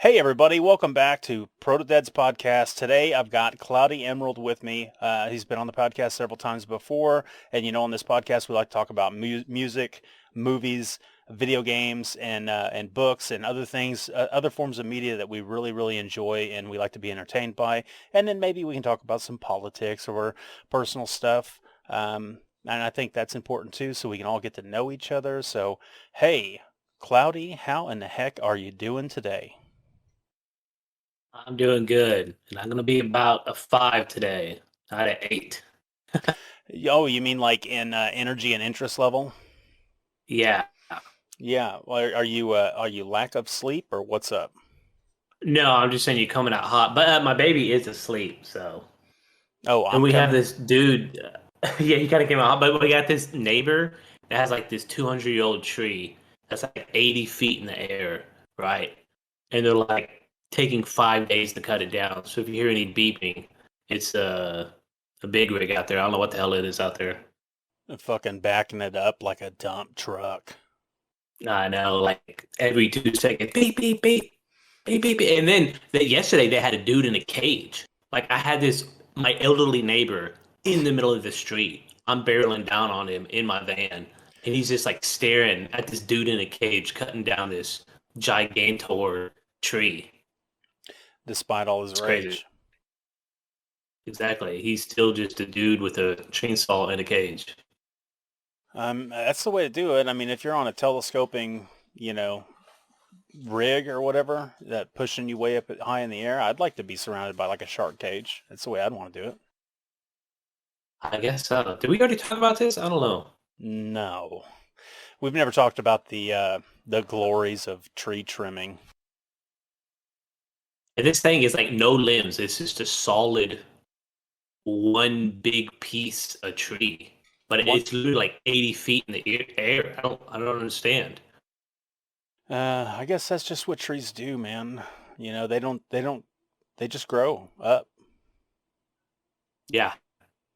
Hey everybody, welcome back to Protodead's podcast. Today I've got Cloudy Emerald with me. He's been on the podcast several times before, and on this podcast we like to talk about music, movies, video games, and books and other things, other forms of media that we really enjoy and we like to be entertained by. And then maybe we can talk about some politics or personal stuff. And I think that's important too, so we can all get to know each other. So, hey, Cloudy, how in the heck are you doing today? I'm doing good, and I'm gonna be about a 5 today, not an 8. Oh, you mean like in energy and interest level? Yeah. Yeah. Well, are you lack of sleep or what's up? No, I'm just saying you're coming out hot, but my baby is asleep, so. Oh, And I'm we have coming. this dude, yeah, he kind of came out hot, but we got this neighbor that has like this 200-year-old tree that's like 80 feet in the air, right? And they're like taking 5 days to cut it down. So if you hear any beeping, it's a big rig out there. I don't know what the hell it is out there. Fucking backing it up like a dump truck. I know, like every 2 seconds, beep, beep, beep, beep, beep, beep. And then yesterday they had a dude in a cage. Like I had my elderly neighbor in the middle of the street. I'm barreling down on him in my van, and he's just like staring at this dude in a cage cutting down this gigantor tree. Despite all his It's crazy. rage. Exactly. He's still just a dude with a chainsaw in a cage. That's the way to do it. I mean, if you're on a telescoping, you know, rig or whatever, that pushing you way up high in the air, I'd like to be surrounded by like a shark cage. That's the way I'd want to do it. I guess so. Did we already talk about this? I don't know. No, we've never talked about the glories of tree trimming. And this thing is like no limbs. It's just a solid one big piece of tree, but One, it's literally like 80 feet in the air. I don't understand. I guess that's just what trees do, man. They just grow up. Yeah,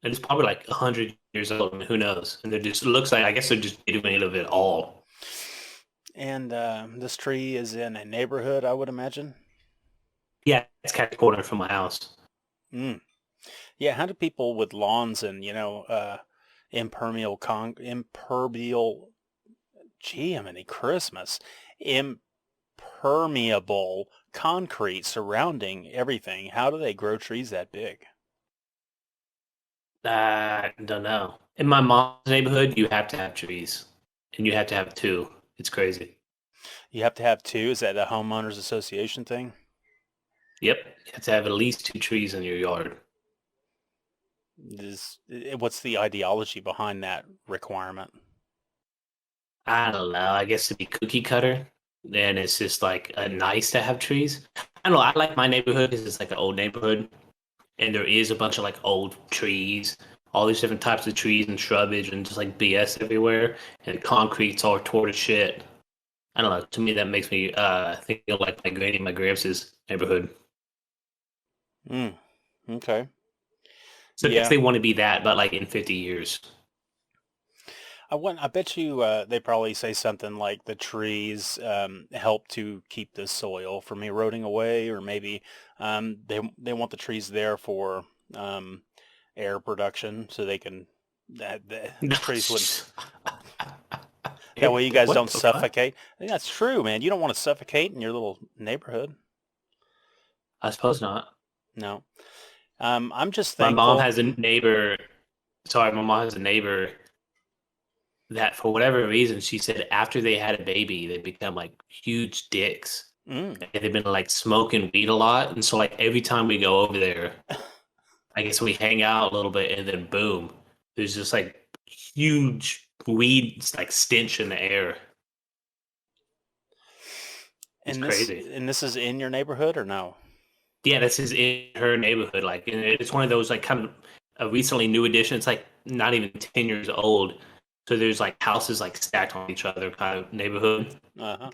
and it's probably like 100 years old. I mean, who knows? And it just looks like I guess they're just getting rid of it all. And this tree is in a neighborhood, I would imagine. Yeah, it's kind of corner from my house. Mm. Yeah, how do people with lawns and, impermeable, gee, I'm in Christmas, impermeable concrete surrounding everything. How do they grow trees that big? I don't know. In my mom's neighborhood, you have to have trees, and you have to have two. It's crazy. You have to have two. Is that a homeowners association thing? Yep, you have to have at least two trees in your yard. What's the ideology behind that requirement? I don't know. I guess to be cookie cutter, then it's just like nice to have trees. I don't know. I like my neighborhood because it's like an old neighborhood, and there is a bunch of like old trees, all these different types of trees and shrubbage, and just like BS everywhere, and concrete's all tore to shit. I don't know. To me, that makes me think of like my granny, my gramps' neighborhood. Mm, okay. So I guess Yeah. they want to be that, but like in 50 years. I bet you they probably say something like the trees help to keep the soil from eroding away, or maybe they want the trees there for um, air production, so they can the trees wouldn't. That way, you guys What don't the fuck? suffocate. I think that's true, man. You don't want to suffocate in your little neighborhood. I suppose not. No, I'm just My mom thankful. has a neighbor. Sorry, my mom has a neighbor that for whatever reason she said after they had a baby they become like huge dicks Mm. and they've been like smoking weed a lot, and so like every time we go over there I guess we hang out a little bit and then boom, there's just like huge weed like stench in the air. It's crazy. And this is in your neighborhood or no? Yeah, this is in her neighborhood, like, and it's one of those like kind of a recently new addition. It's like not even 10 years old, so there's like houses like stacked on each other kind of neighborhood. Uh-huh.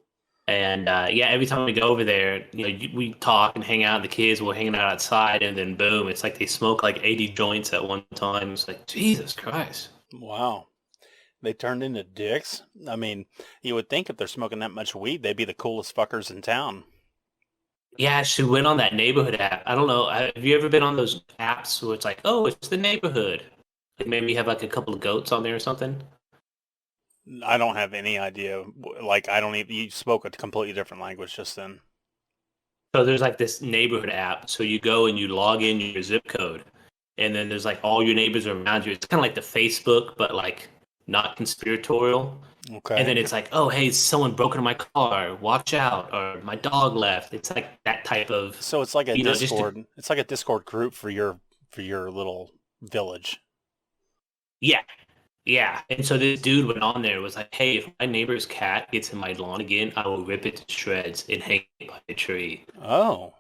And yeah, every time we go over there, we talk and hang out. The kids were hanging out outside, and then boom, it's like they smoke like 80 joints at one time. It's like Jesus Christ. Wow. They turned into dicks. I mean, you would think if they're smoking that much weed, they'd be the coolest fuckers in town. Yeah, she went on that neighborhood app. I don't know. Have you ever been on those apps where it's like, oh, it's the neighborhood? Like maybe you have like a couple of goats on there or something. I don't have any idea. Like, I don't even, you spoke a completely different language just then. So there's like this neighborhood app. So you go and you log in your zip code, and then there's like all your neighbors around you. It's kind of like the Facebook, but like not conspiratorial. And Okay. then it's like, oh, hey, someone broke into my car. Watch out. Or my dog left. It's like that type of, So it's like a just to, Discord. It's like a Discord group for your little village. yeah, yeah. And so this dude went on there and was like, hey, if my neighbor's cat gets in my lawn again, I will rip it to shreds and hang it by a tree. Oh,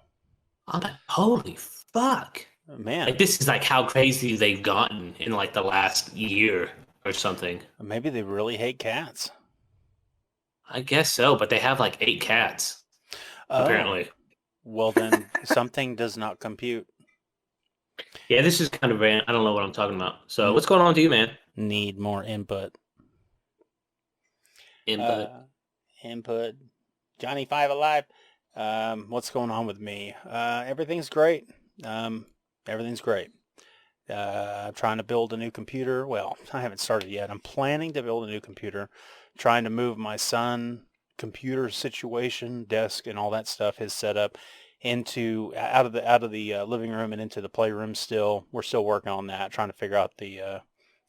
I'm like, holy fuck. Like man. this is like how crazy they've gotten in like the last year or something. Maybe they really hate cats. I guess so, but they have like 8 cats, Oh, apparently. well then something does not compute. Yeah, this is kind of random. I don't know what I'm talking about. So N- what's going on with you, man? Need more input. Input. Uh, input. Johnny Five Alive. What's going on with me? Everything's great. Um, everything's great. I'm trying to build a new computer. Well, I haven't started yet. I'm planning to build a new computer. Trying to move my son computer situation, desk, and all that stuff, his setup, into out of the living room and into the playroom. Still, we're still working on that, trying to figure out the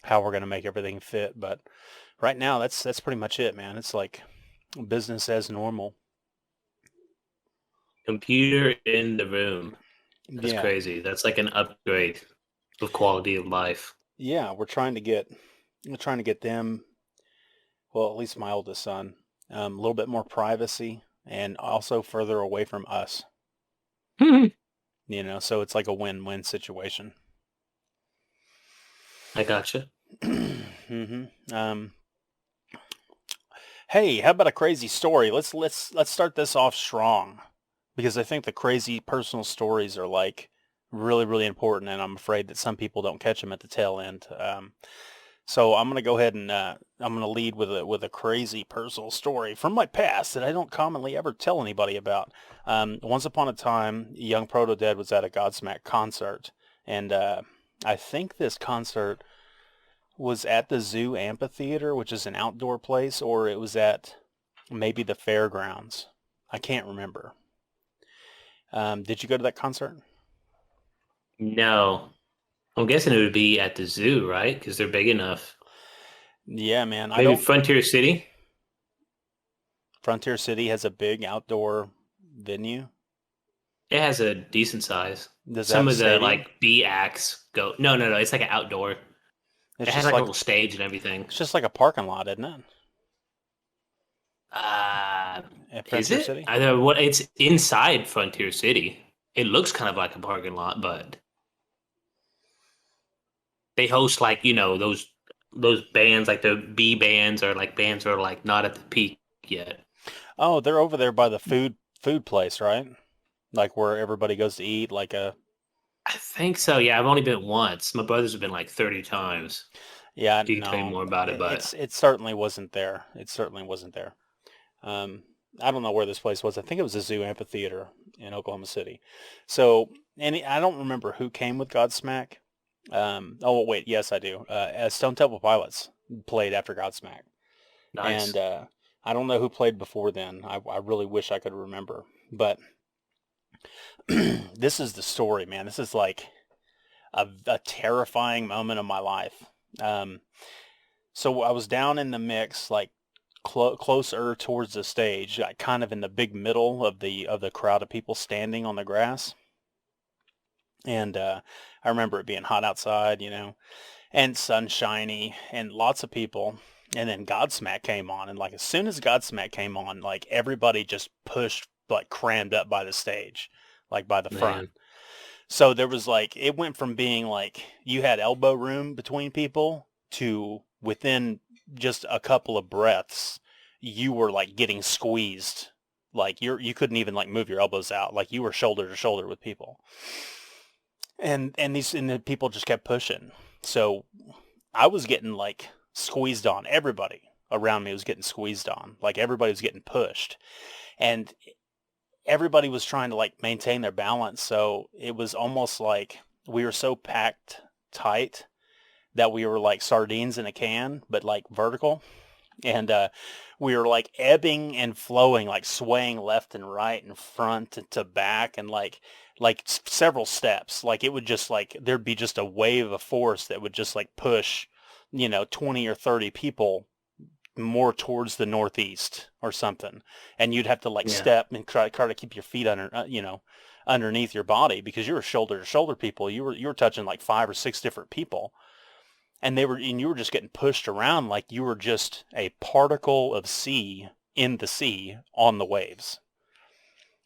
how we're going to make everything fit. But right now, that's pretty much it, man. It's like business as normal. Computer in the room. That's Yeah, crazy. That's like an upgrade of quality of life. yeah. We're trying to get them. Well, at least my oldest son, a little bit more privacy and also further away from us. I So it's like a win-win situation. gotcha. hmm Um, hey, how about a crazy story? Let's start this off strong because I think the crazy personal stories are like really important, and I'm afraid that some people don't catch them at the tail end. So I'm gonna go ahead and I'm gonna lead with a crazy personal story from my past that I don't commonly ever tell anybody about. Once upon a time, young Protodead was at a Godsmack concert, and I think this concert was at the Zoo Amphitheater, which is an outdoor place, or it was at maybe the fairgrounds. I can't remember. Did you go to that concert? No. I'm guessing it would be at the zoo, right? Because they're big enough. Yeah, man. I Maybe don't. Frontier City. Frontier City has a big outdoor venue. It has a decent size. Does it have Some a of the stadium? like B acts go. No, no, no. It's like an outdoor. It's It has just like a like little stage and everything. it's just like a parking lot, isn't it? Uh, At is Frontier it? City? I know what it's inside Frontier City. It looks kind of like a parking lot, but they host like, those bands like the B bands or like bands that are like not at the peak yet. Oh, they're over there by the food place, right? Like where everybody goes to eat, like a I think so. Yeah, I've only been once. My brothers have been like 30 times. yeah, He can tell you no. more about it, but It certainly wasn't there. It certainly wasn't there. Um, I don't know where this place was. I think it was the Zoo Amphitheater in Oklahoma City. So, I don't remember who came with Godsmack. Oh wait, yes I do. Stone Temple Pilots played after Godsmack, and nice. I don't know who played before then. I really wish I could remember, but this is the story, man. This is like a terrifying moment of my life. Um, so I was down in the mix, like closer towards the stage, like kind of in the big middle of the crowd of people standing on the grass. And I remember it being hot outside, and sunshiny, and lots of people. And then Godsmack came on, and like as soon as Godsmack came on, like everybody just pushed, like crammed up by the stage, like by the front. Man. So there was like, it went from being like you had elbow room between people to within just a couple of breaths, you were like getting squeezed. Like you couldn't even like move your elbows out. Like you were shoulder to shoulder with people. And the people just kept pushing. So I was getting like squeezed on. Everybody around me was getting squeezed on. Like everybody was getting pushed. And everybody was trying to like maintain their balance. So it was almost like we were so packed tight that we were like sardines in a can, but like vertical. And we were like ebbing and flowing, like swaying left and right and front to back, and like several steps. Like it would just like there'd be just a wave of force that would just like push, 20 or 30 people more towards the northeast or something, and you'd have to like Yeah. step and try to keep your feet under, underneath your body, because you were shoulder to shoulder people. You were touching like 5 or 6 different people, and you were just getting pushed around like you were just a particle of sea in the sea on the waves.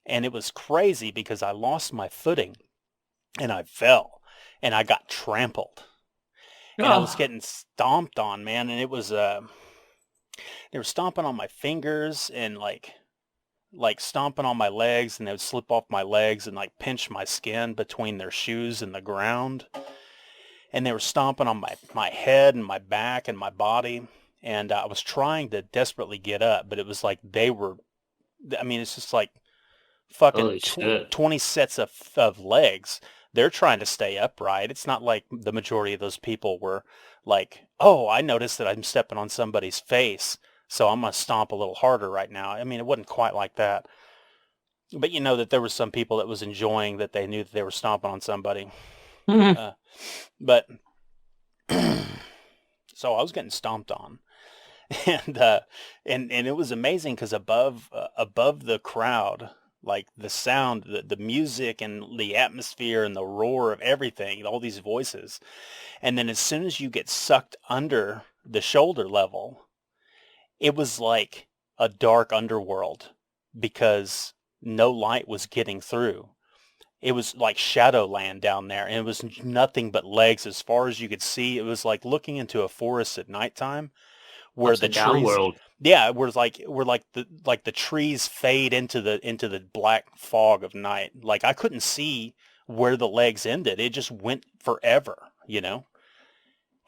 And it was crazy because I lost my footing and I fell and I got trampled and I was Oh, getting stomped on, man. And it was, they were stomping on my fingers and like stomping on my legs, and they would slip off my legs and like pinch my skin between their shoes and the ground. And they were stomping on my head and my back and my body. And I was trying to desperately get up, but it was like I mean, it's just like fucking holy shit. 20 sets of legs. They're trying to stay upright. It's not like the majority of those people were like, oh, I noticed that I'm stepping on somebody's face, so I'm going to stomp a little harder right now. I mean, it wasn't quite like that. But you know that there were some people that was enjoying that they knew that they were stomping on somebody. Uh, but so I was getting stomped on. And and it was amazing because above the crowd, like the sound, the music and the atmosphere and the roar of everything, all these voices. And then as soon as you get sucked under the shoulder level, it was like a dark underworld because no light was getting through. It was like Shadowland down there, and it was nothing but legs as far as you could see. It was like looking into a forest at nighttime where the Upside down trees, world. yeah, where like the trees fade into the black fog of night. Like I couldn't see where the legs ended. It just went forever,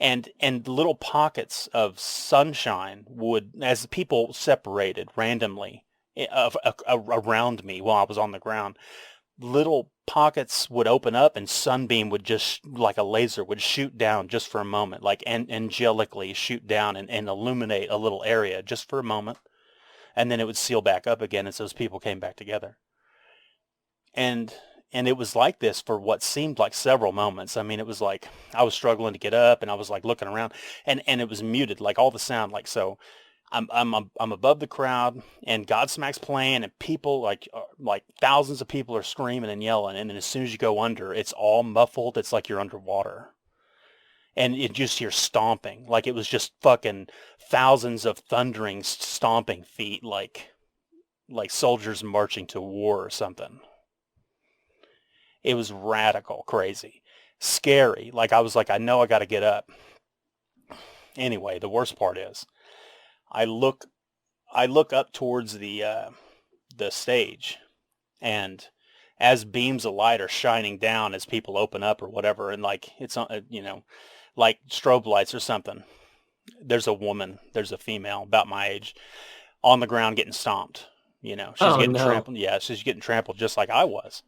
and little pockets of sunshine would, as people separated randomly around me while I was on the ground, little pockets would open up and sunbeam would just like a laser would shoot down just for a moment, like angelically shoot down and illuminate a little area just for a moment, and then it would seal back up again as those people came back together. And it was like this for what seemed like several moments. I mean, it was like I was struggling to get up and I was like looking around, and it was muted, like all the sound, like so I'm above the crowd, and Godsmack's playing, and people like thousands of people are screaming and yelling, and then as soon as you go under, it's all muffled. It's like you're underwater, and you just hear stomping, like it was just fucking thousands of thundering, stomping feet, like soldiers marching to war or something. It was radical, crazy, scary. Like I was like, I know I got to get up. Anyway, the worst part is, I look I look up towards the stage, and as beams of light are shining down as people open up or whatever, and like it's on, like strobe lights or something. There's a female about my age on the ground getting stomped. She's Oh getting no. trampled. Yeah, she's getting trampled just like I was.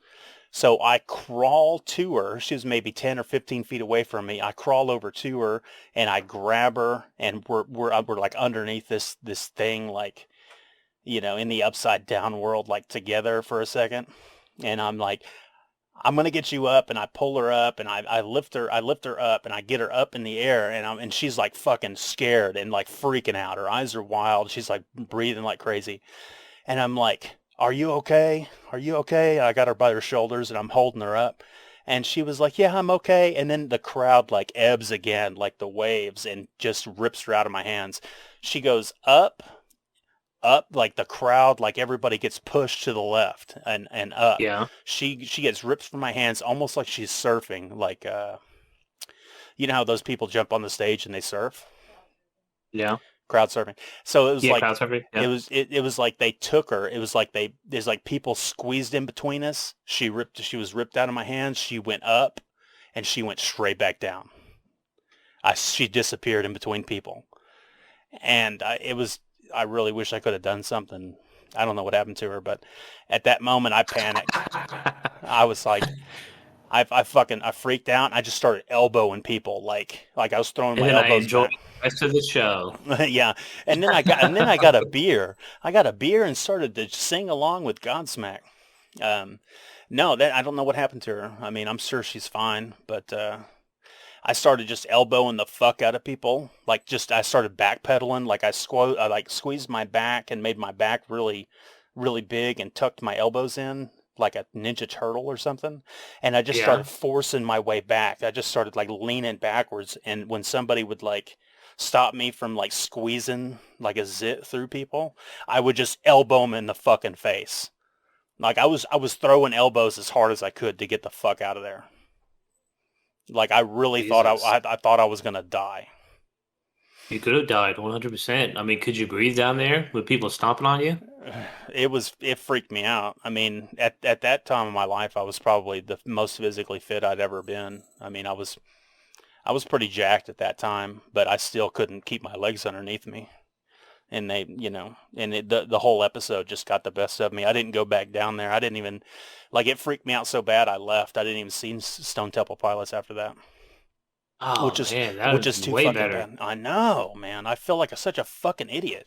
So I crawl to her. She was maybe 10 or 15 feet away from me. I crawl over to her and I grab her, and we're like underneath this thing, like, in the upside down world, like together for a second. And I'm like, I'm gonna get you up, and I pull her up, and I lift her up, and I get her up in the air, and she's like fucking scared and like freaking out. Her eyes are wild. She's like breathing like crazy. And I'm like, are you okay? Are you okay? And I got her by her shoulders and I'm holding her up. And she was like, yeah, I'm okay. And then the crowd like ebbs again, like the waves, and just rips her out of my hands. She goes up, like the crowd, like everybody gets pushed to the left and up. Yeah. She gets ripped from my hands almost like she's surfing. Like, you know how those people jump on the stage and they surf? Yeah. Crowd surfing. So it was Yeah. like Crowd surfing. it Yeah. was it, it was like they took her. It was like there's like people squeezed in between us. She was ripped out of my hands. She went up and she went straight back down. She disappeared in between people. And I really wish I could have done something I don't know what happened to her, but at that moment I panicked. I was like, I freaked out. And I just started elbowing people, like I was throwing And my then I elbows enjoyed back. the rest of the show. Yeah, and then I got a beer. I got a beer and started to sing along with Godsmack. Um, no, that I don't know what happened to her. I mean, I'm sure she's fine, but I started just elbowing the fuck out of people. Like just I started backpedaling. Like I like squeezed my back and made my back really, really big and tucked my elbows in like a Ninja Turtle or something. And I just Yeah. started forcing my way back. I just started like leaning backwards. And when somebody would like stop me from like squeezing like a zit through people, I would just elbow them in the fucking face. Like I was throwing elbows as hard as I could to get the fuck out of there. Like I really thought Jesus. I thought I was gonna die. You could have died 100%. I mean, could you breathe down there with people stomping on you? It freaked me out. I mean, at that time of my life, I was probably the most physically fit I'd ever been. I mean, I was pretty jacked at that time, but I still couldn't keep my legs underneath me. And the whole episode just got the best of me. I didn't go back down there. I didn't even like it freaked me out so bad I left. I didn't even see Stone Temple Pilots after that. Oh Which is man, that would which have is been too way fucking better. bad. I know, man. I feel like such a fucking idiot.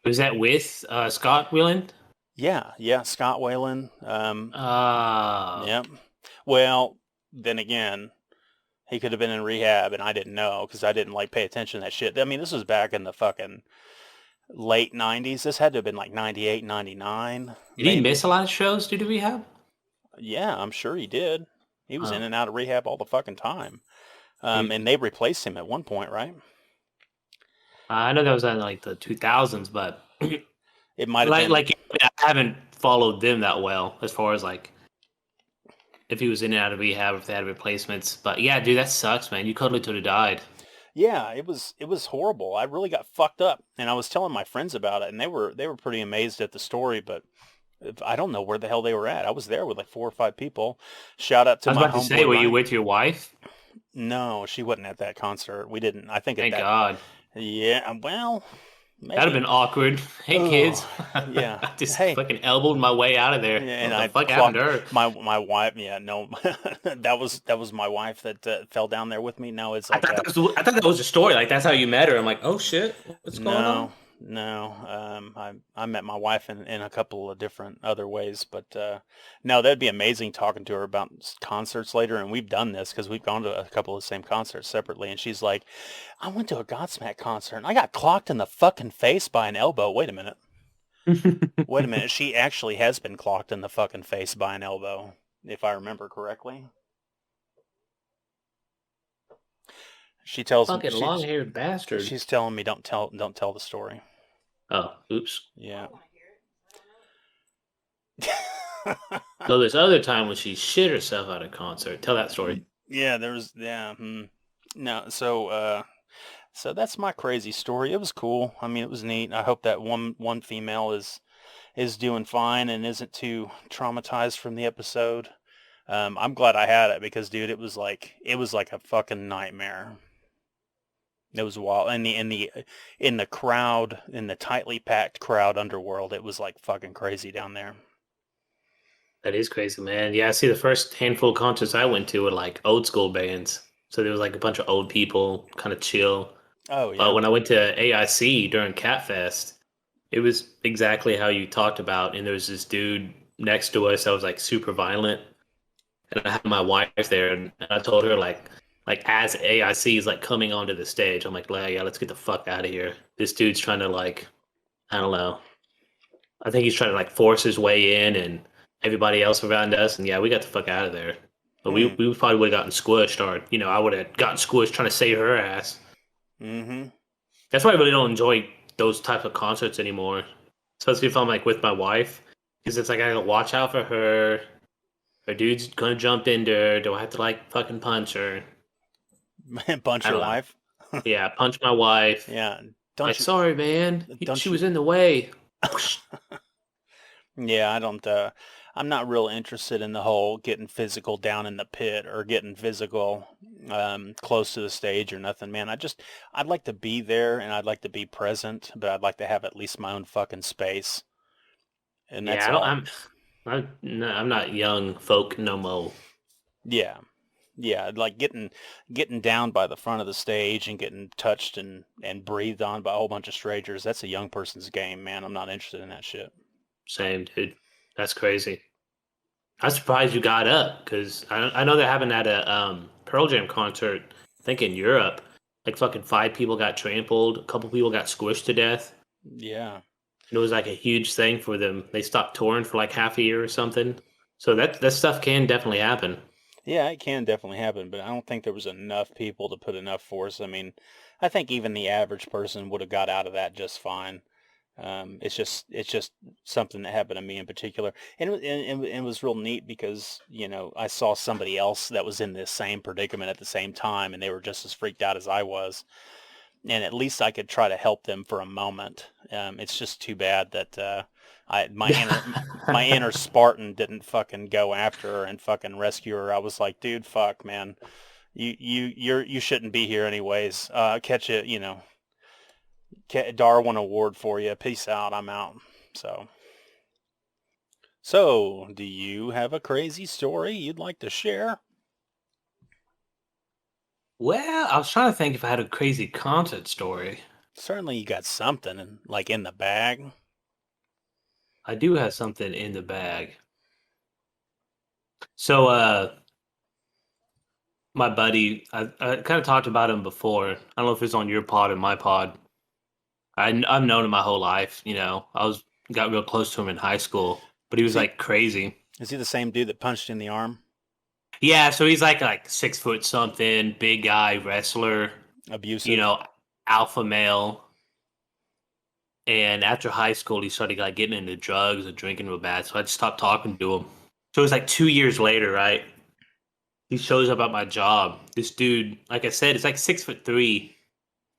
Was that with Scott Weiland? Yeah, yeah, Scott Whalen. Uh, Yeah. Well, then again, he could have been in rehab and I didn't know because I didn't like pay attention to that shit. I mean, this was back in the fucking late 90s. This had to have been like 98, 99, did he miss maybe. a lot of shows due to rehab? Yeah, I'm sure he did. He was in Oh, and out of rehab all the fucking time. And mm. they replaced him at one point, right? I know that was in like the 2000s, but It might have been. I haven't followed them that well as far as like if he was in and out of rehab, if they had replacements. But yeah, dude, that sucks, man. You totally could have died. Yeah, it was horrible. I really got fucked up, and I was telling my friends about it, and they were pretty amazed at the story, but I don't know where the hell they were at. I was there with like 4 or 5 people. Shout out I to was my about to say, homeboy were you Ryan. with your wife? No, she wasn't at that concert. We didn't. I think at Thank that. God. Yeah, well, That'd have maybe. been awkward. Hey, Oh, kids. yeah. I just Hey, fucking elbowed my way out of there. yeah, and What the I fuck happened to clocked her? my wife. Yeah, no, that was my wife that fell down there with me. No, it's like I thought that was a story. Like that's how you met her. I'm like, oh shit, what's going on? no, no. I met my wife in a couple of different other ways, but no, that'd be amazing talking to her about concerts later. And we've done this because we've gone to a couple of the same concerts separately. And she's like, "I went to a Godsmack concert and I got clocked in the fucking face by an elbow." Wait a minute. Wait a minute. She actually has been clocked in the fucking face by an elbow, if I remember correctly. She tells me Fucking long-haired bastard. she's telling me don't tell the story. Oh, oops. Yeah. So this other time when she shit herself at a concert. Tell that story. Yeah, no, so that's my crazy story. It was cool. I mean, it was neat. I hope that one female is doing fine and isn't too traumatized from the episode. I'm glad I had it because dude, it was like a fucking nightmare. It was wild. In the crowd, in the tightly packed crowd underworld, it was like fucking crazy down there. That is crazy, man. Yeah, I see the first handful of concerts I went to were like old school bands. So there was like a bunch of old people, kind of chill. Oh But yeah. when I went to AIC during Catfest, it was exactly how you talked about. And there was this dude next to us that was like super violent. And I had my wife there, and I told her like as AIC is like coming onto the stage, I'm like, yeah, let's get the fuck out of here. This dude's trying to like, I don't know. I think he's trying to like force his way in, and everybody else around us, and yeah, we got the fuck out of there. But we Hmm. we probably would have gotten squished, or I would have gotten squished trying to save her ass. Mm-hmm. That's why I really don't enjoy those types of concerts anymore, especially if I'm like with my wife, because it's like I gotta watch out for her. Her dude's gonna jump into her. Do I have to like fucking punch her? Punch I your don't know. wife. Yeah, punch my wife. Yeah. Like, Don't you? sorry, man. Don't She you? was in the way. Yeah, I don't. I'm not real interested in the whole getting physical down in the pit or getting physical close to the stage or nothing, man. I'd like to be there and I'd like to be present, but I'd like to have at least my own fucking space, and Yeah, that's I don't. all. I'm not young folk no more. Yeah, yeah, like getting down by the front of the stage and getting touched and breathed on by a whole bunch of strangers. That's a young person's game, man. I'm not interested in that shit. Same, dude. That's crazy. I'm surprised you got up because I know they're having at a Pearl Jam concert. I think in Europe, like fucking five people got trampled, a couple people got squished to death. Yeah. And it was like a huge thing for them. They stopped touring for like half a year or something. So that stuff can definitely happen. Yeah, it can definitely happen, but I don't think there was enough people to put enough force. I mean, I think even the average person would have got out of that just fine. It's just something that happened to me in particular, and it was real neat because I saw somebody else that was in this same predicament at the same time, and they were just as freaked out as I was, and at least I could try to help them for a moment. It's just too bad that my inner Spartan didn't fucking go after her and fucking rescue her. I was like, dude, fuck, man, you shouldn't be here anyways. Catch it, Darwin Award for you. Peace out. I'm out. So, do you have a crazy story you'd like to share? Well, I was trying to think if I had a crazy concert story. Certainly, you got something like in the bag. I do have something in the bag. So, my buddy, I kind of talked about him before. I don't know if it's on your pod or my pod. I've known him my whole life. Got real close to him in high school, but he Is was he like crazy. is he the same dude that punched you in the arm? Yeah, so he's like 6 foot something, big guy, wrestler, you Abusive. know, alpha male. And after high school, he started like getting into drugs and drinking real bad. So I just stopped talking to him. So it was like 2 years later, right? He shows up at my job. This dude, like I said, it's like 6'3",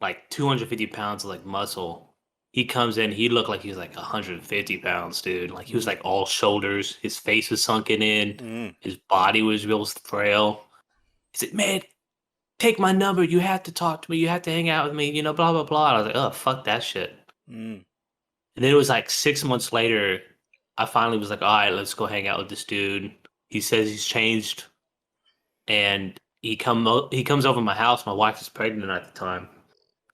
like 250 pounds of like muscle. He comes in, he looked like he was like 150 pounds, dude. Like he was like all shoulders. His face was sunken in. Mm. His body was real frail. He said, man, take my number. You have to talk to me. You have to hang out with me, blah, blah, blah. And I was like, oh, fuck that shit. Mm. And then it was like 6 months later, I finally was like, all right, let's go hang out with this dude. He says he's changed. And he comes over to my house. My wife is pregnant at the time.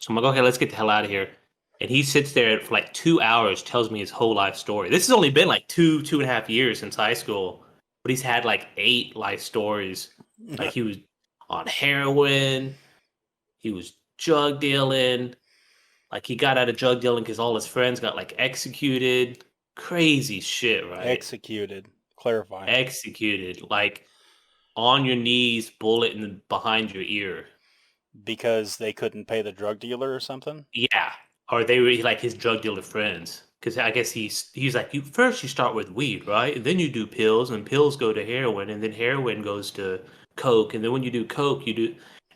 So I'm like, okay, let's get the hell out of here. And he sits there for like 2 hours, tells me his whole life story. This has only been like 2.5 years since high school, but he's had like 8 life stories. Like he was on heroin, he was drug dealing, like he got out of drug dealing because all his friends got like executed. Crazy shit, right? Executed. Clarify. Executed, like on your knees, bullet in behind your ear. Because they couldn't pay the drug dealer or something? Yeah, or they were like his drug dealer friends. Because I guess he's like, you start with weed, right? And then you do pills, and pills go to heroin, and then heroin goes to coke, and then when you do coke, you do.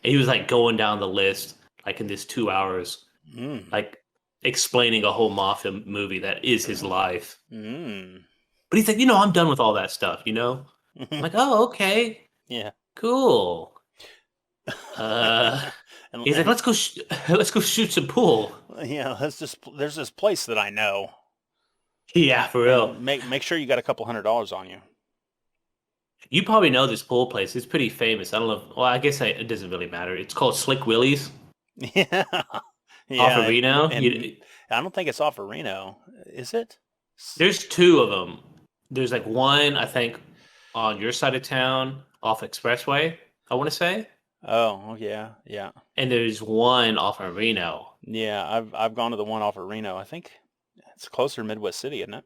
And he was like going down the list, like in this 2 hours, Mm. like explaining a whole mafia movie that is his life. Mm. But he's like, I'm done with all that stuff. I'm like, oh, okay, Yeah. cool. Uh, he's like, and let's go shoot some pool. there's this place that I know, Yeah, for real. and make sure you got a couple $100 on you. You probably know this pool place. It's pretty famous. I don't know. Well, I guess it doesn't really matter. It's called Slick Willie's Yeah. off Yeah, of Reno. and I don't think it's off of Reno, is it? There's two of them. There's like one, I think, on your side of town off Expressway, I want to say. Oh, yeah, yeah. And there's one off of Reno. Yeah, I've gone to the one off of Reno. I think it's closer to Midwest City, isn't it?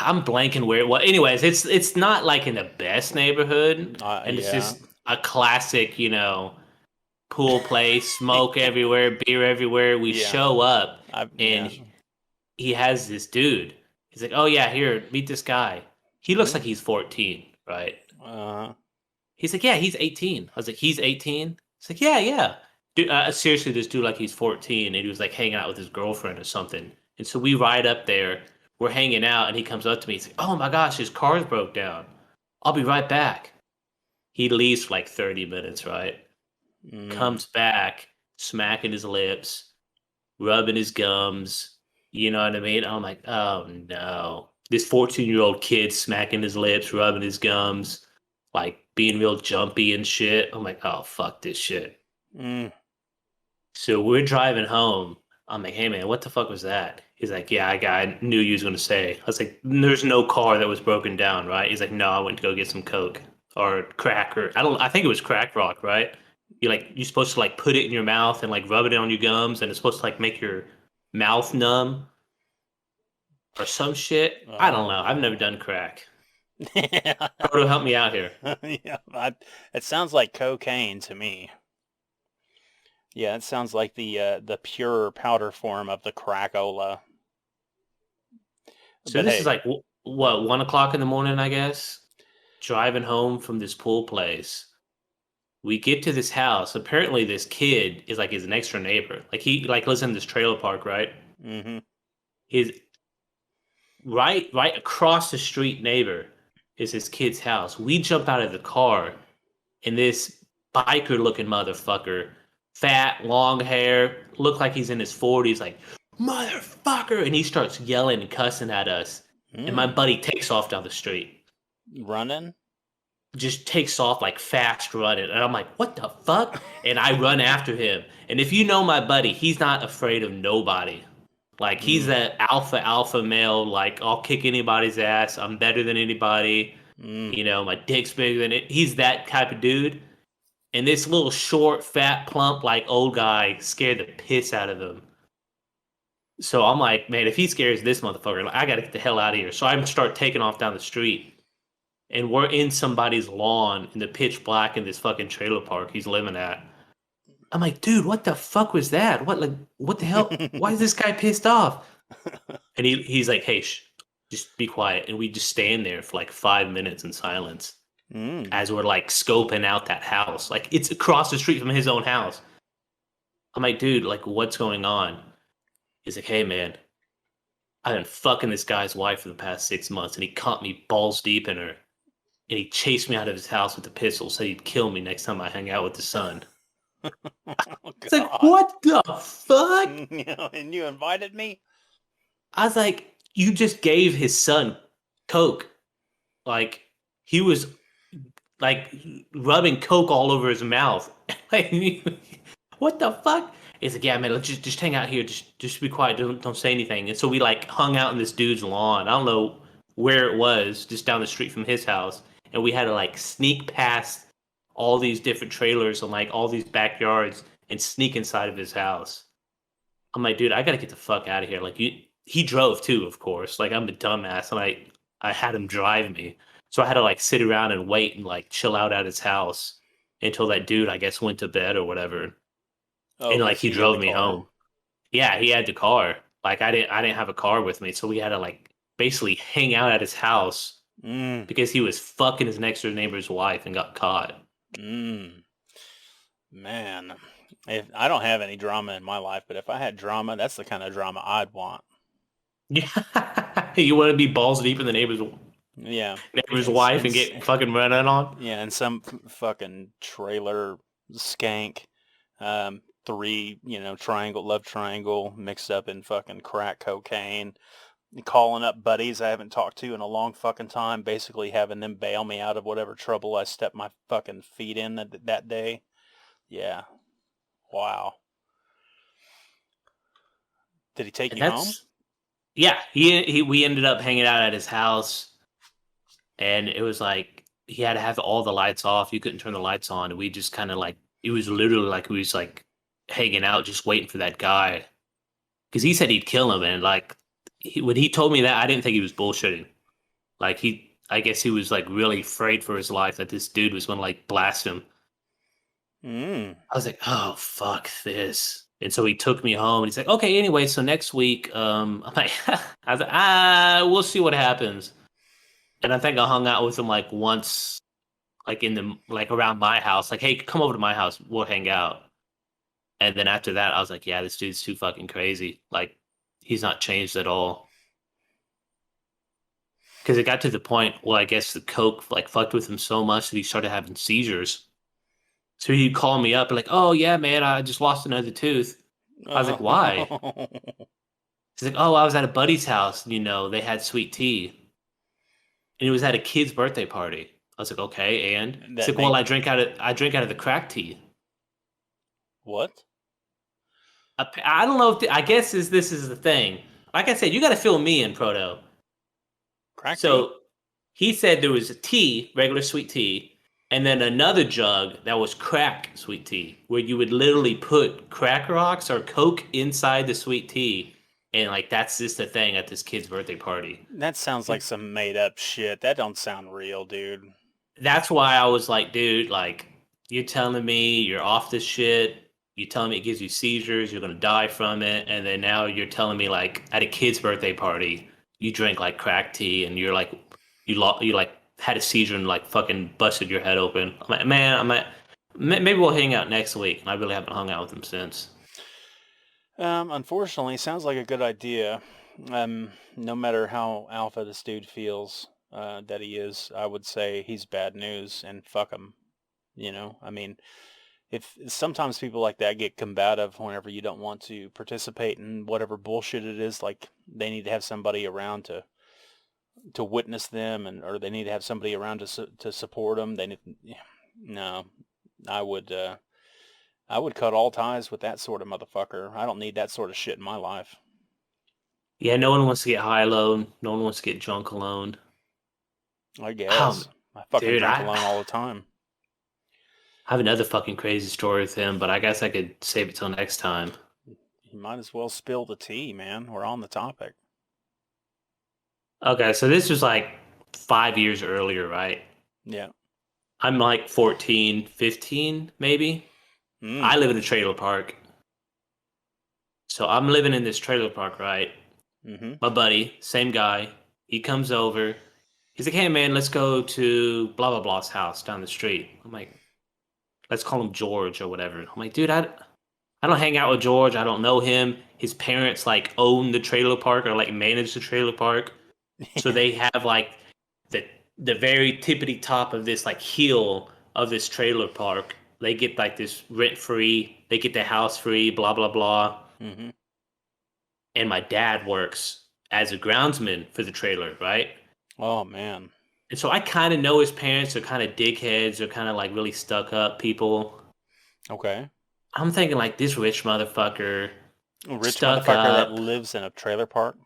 I'm blanking where. Well, anyways, it's not like in the best neighborhood, and it's Yeah. just a classic, pool place, smoke everywhere, beer everywhere. We Yeah. show up, Yeah. and he has this dude. He's like, "Oh yeah, here, meet this guy. He looks like he's 14, right?" Uh, He's like, "Yeah, he's 18." I was like, "He's 18?" He's like, "Yeah, yeah." Dude, seriously, this dude like he's 14, and he was like hanging out with his girlfriend or something. And so we ride up there. we're hanging out, and he comes up to me. He's like, "Oh my gosh, his car's broke down. I'll be right back." He leaves for like 30 minutes, right? Mm. Comes back, smacking his lips, rubbing his gums. You know what I mean? I'm like, oh no. This 14-year-old kid smacking his lips, rubbing his gums, like being real jumpy and shit. I'm like, oh, fuck this shit. Mm. So we're driving home. I'm like, hey man, what the fuck was that? He's like, yeah, I knew you was gonna say. I was like, there's no car that was broken down, right? He's like, no, I went to go get some coke or crack or I think it was crack rock, right? You're supposed to like put it in your mouth and like rub it on your gums and it's supposed to like make your mouth numb or some shit. I don't know. I've never Oh. done crack. Yeah. Proto, help me out here. Yeah, it sounds like cocaine to me. Yeah, it sounds like the pure powder form of the crackola. So But this is hey, like what, 1 o'clock in the morning, I guess. Driving home from this pool place. We get to this house. Apparently, this kid is like his next door neighbor. Like he like lives in this trailer park, right? mm-hmm. His right across the street neighbor is his kid's house. We jump out of the car, and this biker looking motherfucker, fat, long hair, look like he's in his 40s, like motherfucker, and he starts yelling and cussing at us. And my Mm. buddy takes off down the street. Running? Just takes off like fast running. And I'm like, what the fuck? And I run after him. And if you know my buddy, he's not afraid of nobody. Like he's Mm. that alpha male, like I'll kick anybody's ass. I'm better than anybody. Mm. You know, my dick's bigger than it. He's that type of dude. And this little short, fat, plump, like old guy scared the piss out of him. So I'm like, man, if he scares this motherfucker, like, I gotta get the hell out of here. So I start taking off down the street. And we're in somebody's lawn in the pitch black in this fucking trailer park he's living at. I'm like, dude, what the fuck was that? What the hell? Why is this guy pissed off? And he's like, hey, just be quiet. And we just stand there for like 5 minutes in silence Mm. as we're like scoping out that house. Like it's across the street from his own house. I'm like, dude, like what's going on? He's like, hey man, I've been fucking this guy's wife for the past 6 months and he caught me balls deep in her. And he chased me out of his house with a pistol, said he'd kill me next time I hang out with the son. Oh It's like, God. what the fuck? You know, and you invited me? I was like, you just gave his son coke. Like, he was like rubbing coke all over his mouth. Like, what the fuck? He's like, yeah, man, let's just hang out here. Just be quiet. Don't say anything. And so we like hung out in this dude's lawn. I don't know where it was, just down the street from his house. And we had to like sneak past all these different trailers and like all these backyards and sneak inside of his house. I'm like, dude, I gotta get the fuck out of here. Like he drove too, of course. Like I'm a dumbass, and I had him drive me, so I had to like sit around and wait and like chill out at his house until that dude, I guess, went to bed or whatever, Oh, and like because he he had the drove me car. home. Yeah, he had the car. Like I didn't have a car with me, so we had to like basically hang out at his house Mm. because he was fucking his next door neighbor's wife and got caught. Mm. Man, if I don't have any drama in my life, but if I had drama, that's the kind of drama I'd want. Yeah, you want to be balls deep in the Yeah, neighbor's and wife and get fucking run on? yeah, and some fucking trailer skank, three, triangle, love triangle mixed up in fucking crack cocaine, calling up buddies I haven't talked to in a long fucking time, basically having them bail me out of whatever trouble I stepped my fucking feet in that day. Yeah. Wow. Did he take And you home? that's yeah. He we ended up hanging out at his house, and it was like he had to have all the lights off. You couldn't turn the lights on. And we just kind of like it was literally like we was like hanging out, just waiting for that guy because he said he'd kill him. And like when he told me that, I didn't think he was bullshitting. Like I guess he was like really afraid for his life that this dude was gonna like blast him. Mm. I was like, oh fuck this. And so he took me home and he's like, okay, anyway, so next week, I'm like I was like, we'll see what happens. And I think I hung out with him like once, like in the like around my house, like, hey, come over to my house, we'll hang out. And then after that, I was like, yeah, this dude's too fucking crazy. Like, he's not changed at all. because it got to the point where I guess the coke like fucked with him so much that he started having seizures. So he'd call me up like, "Oh yeah, man, I just lost another tooth." I was like, "Why?" Oh. He's like, "Oh, I was at a buddy's house. You know, they had sweet tea, and it was at a kid's birthday party." I was like, "Okay," and he's That like, "Well, make I drink out of the crack tea." what? I don't know if I guess this is the thing. Like I said, you got to fill me in, Proto. Crack tea? So he said there was a tea, regular sweet tea, and then another jug that was crack sweet tea, where you would literally put crack rocks or Coke inside the sweet tea, and like that's just a thing at this kid's birthday party. That sounds like some made up shit. That don't sound real, dude. That's why I was like, dude, like you're telling me you're off this shit. You're telling me it gives you seizures. You're gonna die from it, and then now you're telling me like at a kid's birthday party you drink like crack tea, and you're like you like had a seizure and like fucking busted your head open. I'm like, man, maybe we'll hang out next week. And I really haven't hung out with him since. Unfortunately, sounds like a good idea. No matter how alpha this dude feels that he is, I would say he's bad news and fuck him. I mean, if sometimes people like that get combative whenever you don't want to participate in whatever bullshit it is, like they need to have somebody around to witness them, or they need to have somebody around to support them. They need, no, I would. I would cut all ties with that sort of motherfucker. I don't need that sort of shit in my life. Yeah, no one wants to get high alone. No one wants to get drunk alone. I guess. I fucking Dude, drink alone all the time. I have another fucking crazy story with him, but I guess I could save it till next time. You might as well spill the tea, man. We're on the topic. Okay, so this was like 5 years earlier, right? Yeah. I'm like 14, 15, maybe. I Mm. live in a trailer park. So I'm living in this trailer park, right? Mm-hmm. My buddy, same guy, he comes over. He's like, "Hey man, let's go to blah blah blah's house down the street." I'm like, "Let's call him George or whatever." I'm like, "Dude, I don't hang out with George. I don't know him. His parents like own the trailer park or like manage the trailer park. So Yeah. they have like the the very tippity top of this like hill of this trailer park. They get like this rent free. They get the house free. Blah blah blah. Mm-hmm. And my dad works as a groundsman for the trailer, right? Oh, man. And so I kind of know his parents are kind of dickheads or kind of like really stuck up people. Okay. I'm thinking like this rich motherfucker, A rich stuck motherfucker that up. lives in a trailer park.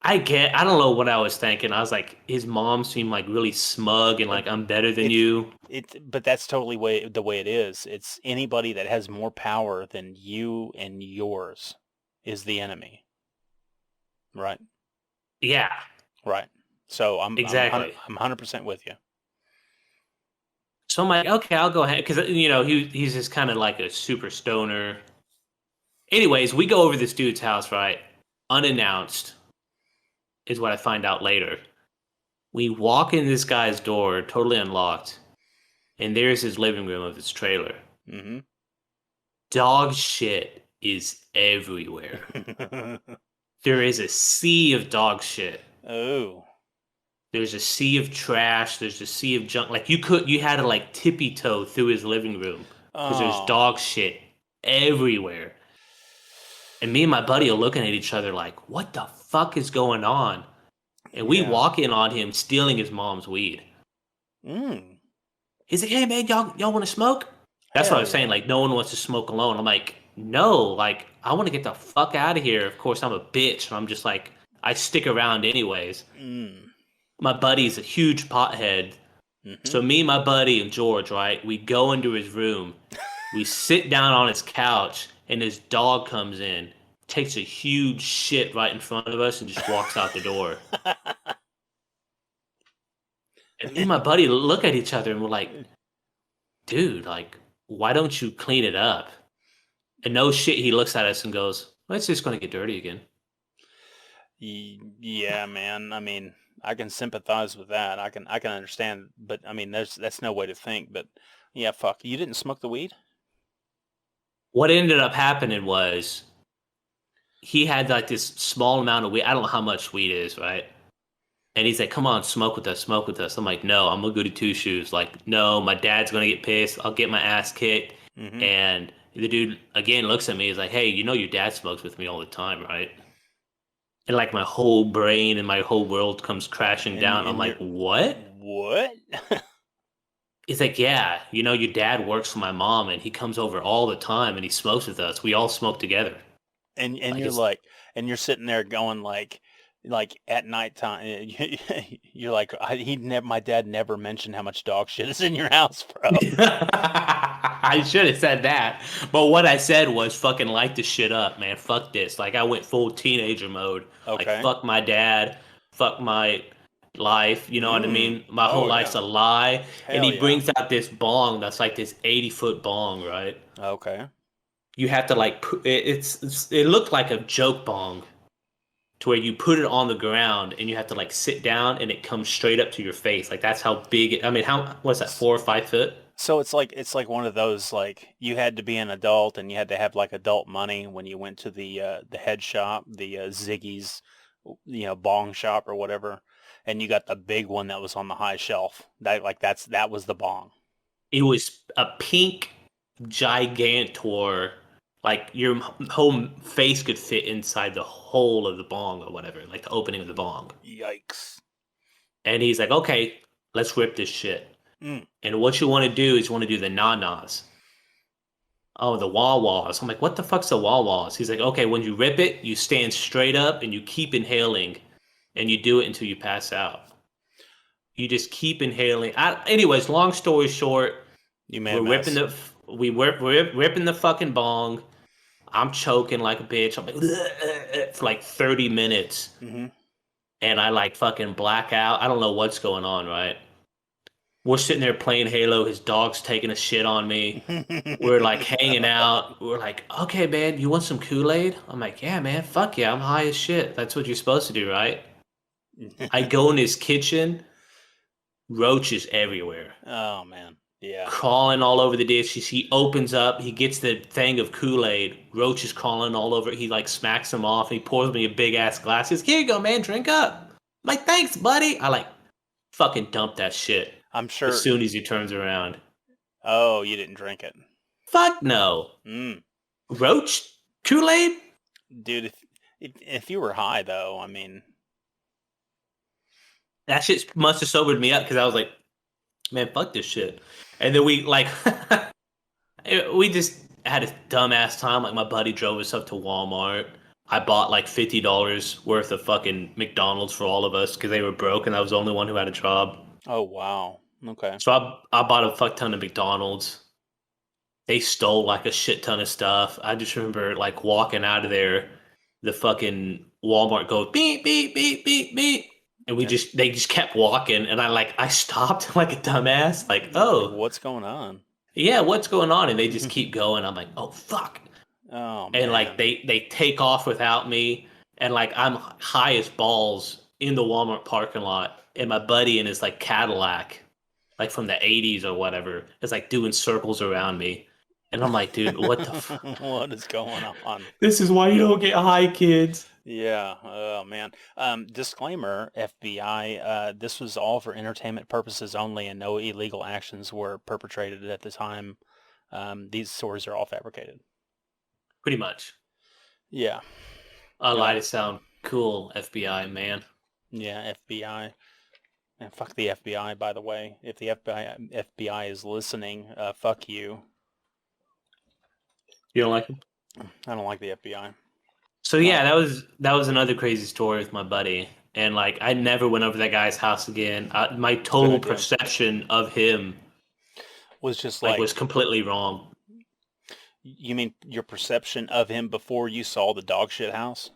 I don't know what I was thinking. I was like, his mom seemed like really smug and But like I'm better than it's you. but that's totally the way it is. It's anybody that has more power than you and yours is the enemy. Right. Yeah, Right. So exactly. I'm 100% with you. So I'm like, okay, I'll go ahead because you know he's just kind of like a super stoner. Anyways, we go over this dude's house, right? Unannounced is what I find out later. We walk in this guy's door, totally unlocked, and there's his living room of his trailer. Mm-hmm. Dog shit is everywhere. There is a sea of dog shit. Oh. There's a sea of trash. There's a sea of junk. Like you had to like tippy toe through his living room because there's Oh. dog shit everywhere. And me and my buddy are looking at each other like, what the fuck is going on? And we Yeah. walk in on him stealing his mom's weed. Mm. He's like, "Hey man, y'all want to smoke?" That's what I Hell was saying. yeah. Like, no one wants to smoke alone. I'm like, no, like I want to get the fuck out of here. Of course, I'm a bitch, and I'm just like, I stick around anyways. Mm. My buddy's a huge pothead. Mm-hmm. So me, my buddy, and George, right? We go into his room. We sit down on his couch, and his dog comes in, takes a huge shit right in front of us, and just walks out the door. And me and my buddy look at each other, and we're like, dude, like, why don't you clean it up? And no shit, he looks at us and goes, well, it's just going to get dirty again. Yeah, man. I mean, I can sympathize with that. I can understand, but I mean, that's no way to think. But yeah, fuck. You didn't smoke the weed? What ended up happening was he had like this small amount of weed. I don't know how much weed is, right? And he's like, come on, smoke with us, smoke with us. I'm like, no, I'm gonna go to Two Shoes. Like, no, my dad's gonna get pissed. I'll get my ass kicked. Mm-hmm. And the dude again looks at me. He's like, hey, you know your dad smokes with me all the time, right? And like my whole brain and my whole world comes crashing down. I'm And like, you're what? what? He's like, yeah, you know your dad works for my mom and he comes over all the time and he smokes with us. We all smoke together. And Like you're it's like, and you're sitting there going like at nighttime, you're like, my dad never mentioned how much dog shit is in your house, bro. I should have said that. But what I said was fucking light this shit up, man. Fuck this. Like I went full teenager mode. Like Okay. fuck my dad. Fuck my life. You know what I mean? My whole Oh life's yeah. a lie. And Hell he yeah. brings out this bong that's like this 80-foot bong, right? Okay. You have to like it looked like a joke bong to where you put it on the ground and you have to like sit down and it comes straight up to your face. Like that's how big I mean, how what's that, 4 or 5 foot? So it's like one of those, like you had to be an adult and you had to have like adult money when you went to the head shop, the Ziggy's, bong shop or whatever, and you got the big one that was on the high shelf. That was the bong. It was a pink gigantor. Like your whole face could fit inside the hole of the bong or whatever, like the opening of the bong. Yikes. And he's like, okay, let's rip this shit. Mm. And what you want to do is you want to do the na-nas. Oh, the wah-wahs. I'm like, what the fuck's the wah-wahs? He's like, okay, when you rip it, you stand straight up and you keep inhaling and you do it until you pass out. You just keep inhaling. Anyways, long story short, You made a we're ripping mess. we're ripping the fucking bong. I'm choking like a bitch. I'm like for like 30 minutes, Hmm. and I like fucking black out. I don't know what's going on, right? We're sitting there playing Halo. His dog's taking a shit on me. We're like hanging out. We're like, okay, man, you want some Kool-Aid? I'm like, yeah, man, fuck yeah, I'm high as shit. That's what you're supposed to do, right? I go in his kitchen, roaches everywhere, Oh man. Yeah. crawling all over the dishes. He opens up, he gets the thing of Kool-Aid, roaches crawling all over it. He like smacks them off. And he pours me a big ass glass. He goes, here you go, man, drink up. I'm like, thanks, buddy. I like fucking dump that shit I'm as sure. soon as he turns around. Oh, you didn't drink it. Fuck no. Mm. Roach Kool-Aid? Dude, if you were high though, I mean, That shit must have sobered me up because I was like, man, fuck this shit. And then we like we just had a dumbass time. Like my buddy drove us up to Walmart. I bought like $50 worth of fucking McDonald's for all of us because they were broke and I was the only one who had a job. oh wow. Okay. So I bought a fuck ton of McDonald's. They stole like a shit ton of stuff. I just remember like walking out of there, the fucking Walmart goes beep beep beep beep beep, and they just kept walking, and I stopped like a dumbass, like Like, oh what's going on? yeah, what's going on? And they just keep going. I'm like oh fuck, Oh and like man. they take off without me, and like I'm high as balls in the Walmart parking lot, and my buddy in his like Cadillac, like from the '80s or whatever, is like doing circles around me. And I'm like, dude, what the What is going on? This is why you don't get high, kids. Yeah. Oh man. Disclaimer, FBI. This was all for entertainment purposes only, and no illegal actions were perpetrated at the time. These stories are all fabricated. Pretty much. Yeah. I lie Uh, to sound cool, FBI, man. yeah. FBI. And fuck the FBI, by the way. If the FBI is listening, fuck you. You don't like him? I don't like the FBI. So yeah, that was another crazy story with my buddy. And like I never went over that guy's house again. My Good total idea. perception of him Was just like like, was completely wrong. you mean your perception of him before you saw the dog shit house?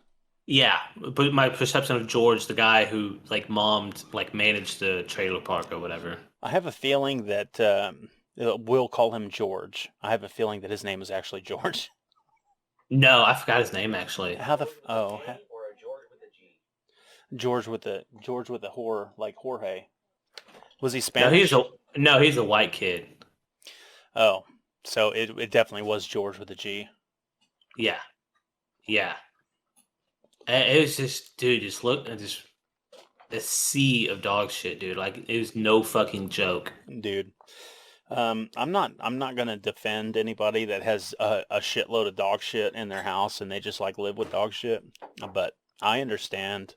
Yeah, but my perception of George, the guy who like like managed the trailer park or whatever. I have a feeling that we'll call him George. I have a feeling that his name is actually George. No, I forgot his name actually. How the George with the whore, like Jorge. Was he No, Spanish? he's a white kid. Oh, so it definitely was George with a G. Yeah, yeah. It was just, dude, just look and just a sea of dog shit, dude. Like it was no fucking joke. Dude. I'm not gonna defend anybody that has a shitload of dog shit in their house and they just like live with dog shit, but I understand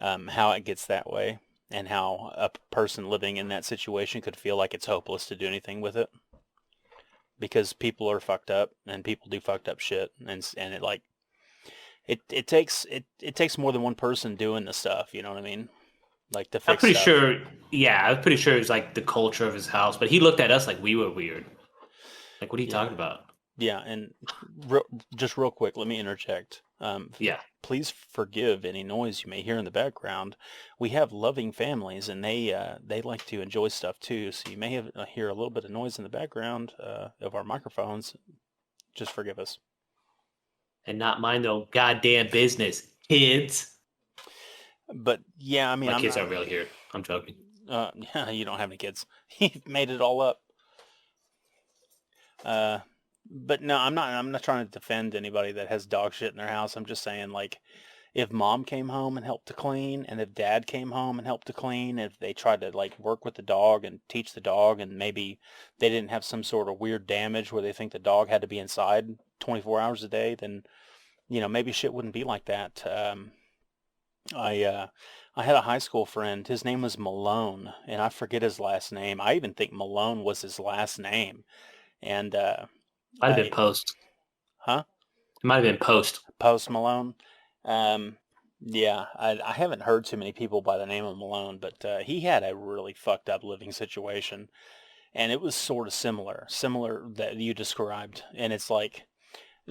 how it gets that way and how a person living in that situation could feel like it's hopeless to do anything with it because people are fucked up and people do fucked up shit and it like it takes more than one person doing the stuff, you know what I mean? Like to I'm fix pretty stuff. sure. Yeah, I'm pretty sure it was like the culture of his house. But he looked at us like we were weird. Like, what are you Yeah. talking about? Yeah, and real, just real quick, let me interject. Yeah. Please forgive any noise you may hear in the background. We have loving families, and they like to enjoy stuff too. So you may have hear a little bit of noise in the background of our microphones. Just forgive us. And not mind their own goddamn business, kids. But yeah, I mean, My I'm kids not. aren't real here. I'm joking. Yeah, you don't have any kids. He made it all up. Uh, but no, I'm not. I'm not trying to defend anybody that has dog shit in their house. I'm just saying, like, if mom came home and helped to clean, and if dad came home and helped to clean, if they tried to like work with the dog and teach the dog, and maybe they didn't have some sort of weird damage where they think the dog had to be inside 24 hours a day, then maybe shit wouldn't be like that. I had a high school friend. His name was Malone, and I forget his last name. I even think Malone was his last name. And Might have been I, post. huh? It might have been post. Post Malone. Um, yeah, I haven't heard too many people by the name of Malone, but he had a really fucked up living situation, and it was sort of similar that you described. And it's like,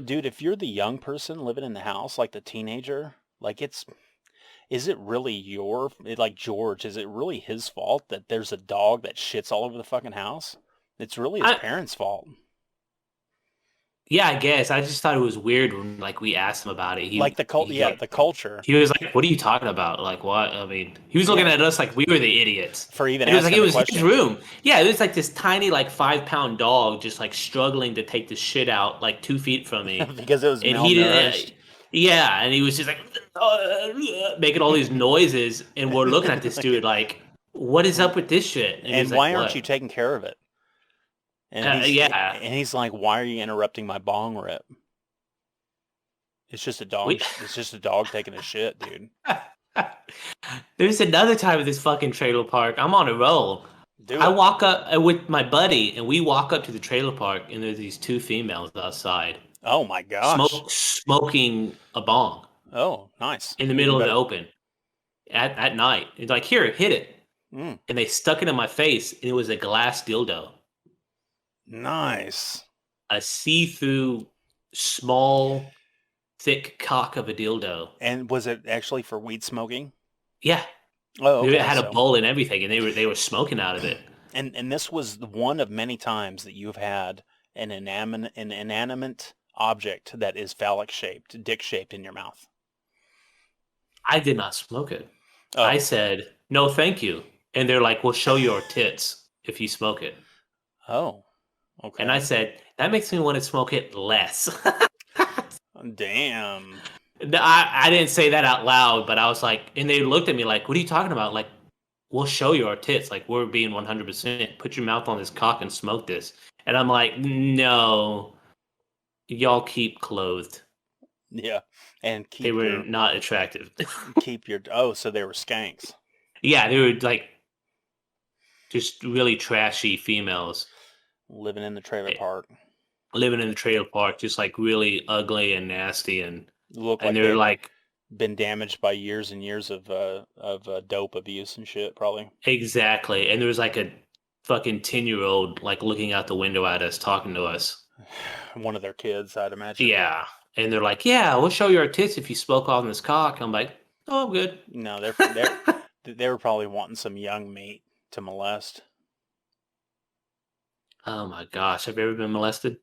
dude, if you're the young person living in the house, like the teenager, like is it really like George, is it really his fault that there's a dog that shits all over the fucking house? It's really his I parents' fault. Yeah, I guess. I just thought it was weird when like we asked him about it. Like He yeah, like the culture. he was like, "What are you talking about? Like what?" I mean, he was looking Yeah, at us like we were the idiots. for even And it was like it asking the was his question. room. Yeah, it was like this tiny like 5 pound dog just like struggling to take the shit out like 2 feet from me, Because it was and he didn't. malnourished. Yeah, and he was just like making all these noises, and we're looking at this dude Like, like, "What is up with this shit?" And he was and like, why aren't you "What?" taking care of it? And Yeah, he's like, why are you interrupting my bong rip? we. It's just a dog taking a shit, dude. There's another time at this fucking trailer park. I'm on a roll. Do I it. walk up with my buddy, and we walk up to the trailer park, and there's these two females outside, Oh my gosh. smoking a bong Oh, nice. in the Even middle of the better. open at night. It's like, here, hit it, Mm, and they stuck it in my face, and it was a glass dildo, nice. a see-through, small, thick cock of a dildo. And was it actually for weed smoking? Yeah, Oh, it okay. had a So, bowl and everything, and they were smoking out of it. and this was one of many times that you've had an inanimate object that is phallic shaped, dick shaped in your mouth. I did not smoke it. I Oh, said, no, thank you. And they're like, we'll show you our tits if you smoke it. oh, And I okay. said, that makes me want to smoke it less. Damn. I didn't say that out loud, but I was like, and they looked at me like, what are you talking about? Like, we'll show you our tits. Like, we're being 100%. Put your mouth on this cock and smoke this. And I'm like, no, y'all keep clothed. Yeah. And They were not attractive. oh, so they were skanks. Yeah, they were like just really trashy females. Living in the trailer Eh, park. living in the trailer park, just like really ugly and nasty, Look and like they're they've like been damaged by years and years of dope abuse and shit, probably. exactly, and there was like a fucking 10-year-old like looking out the window at us, talking to us. One of their kids, I'd imagine. Yeah, and they're like, "Yeah, we'll show you our tits if you spoke on this cock." I'm like, "Oh, I'm good." No, they were probably wanting some young meat to molest. Oh my gosh, have you ever been molested?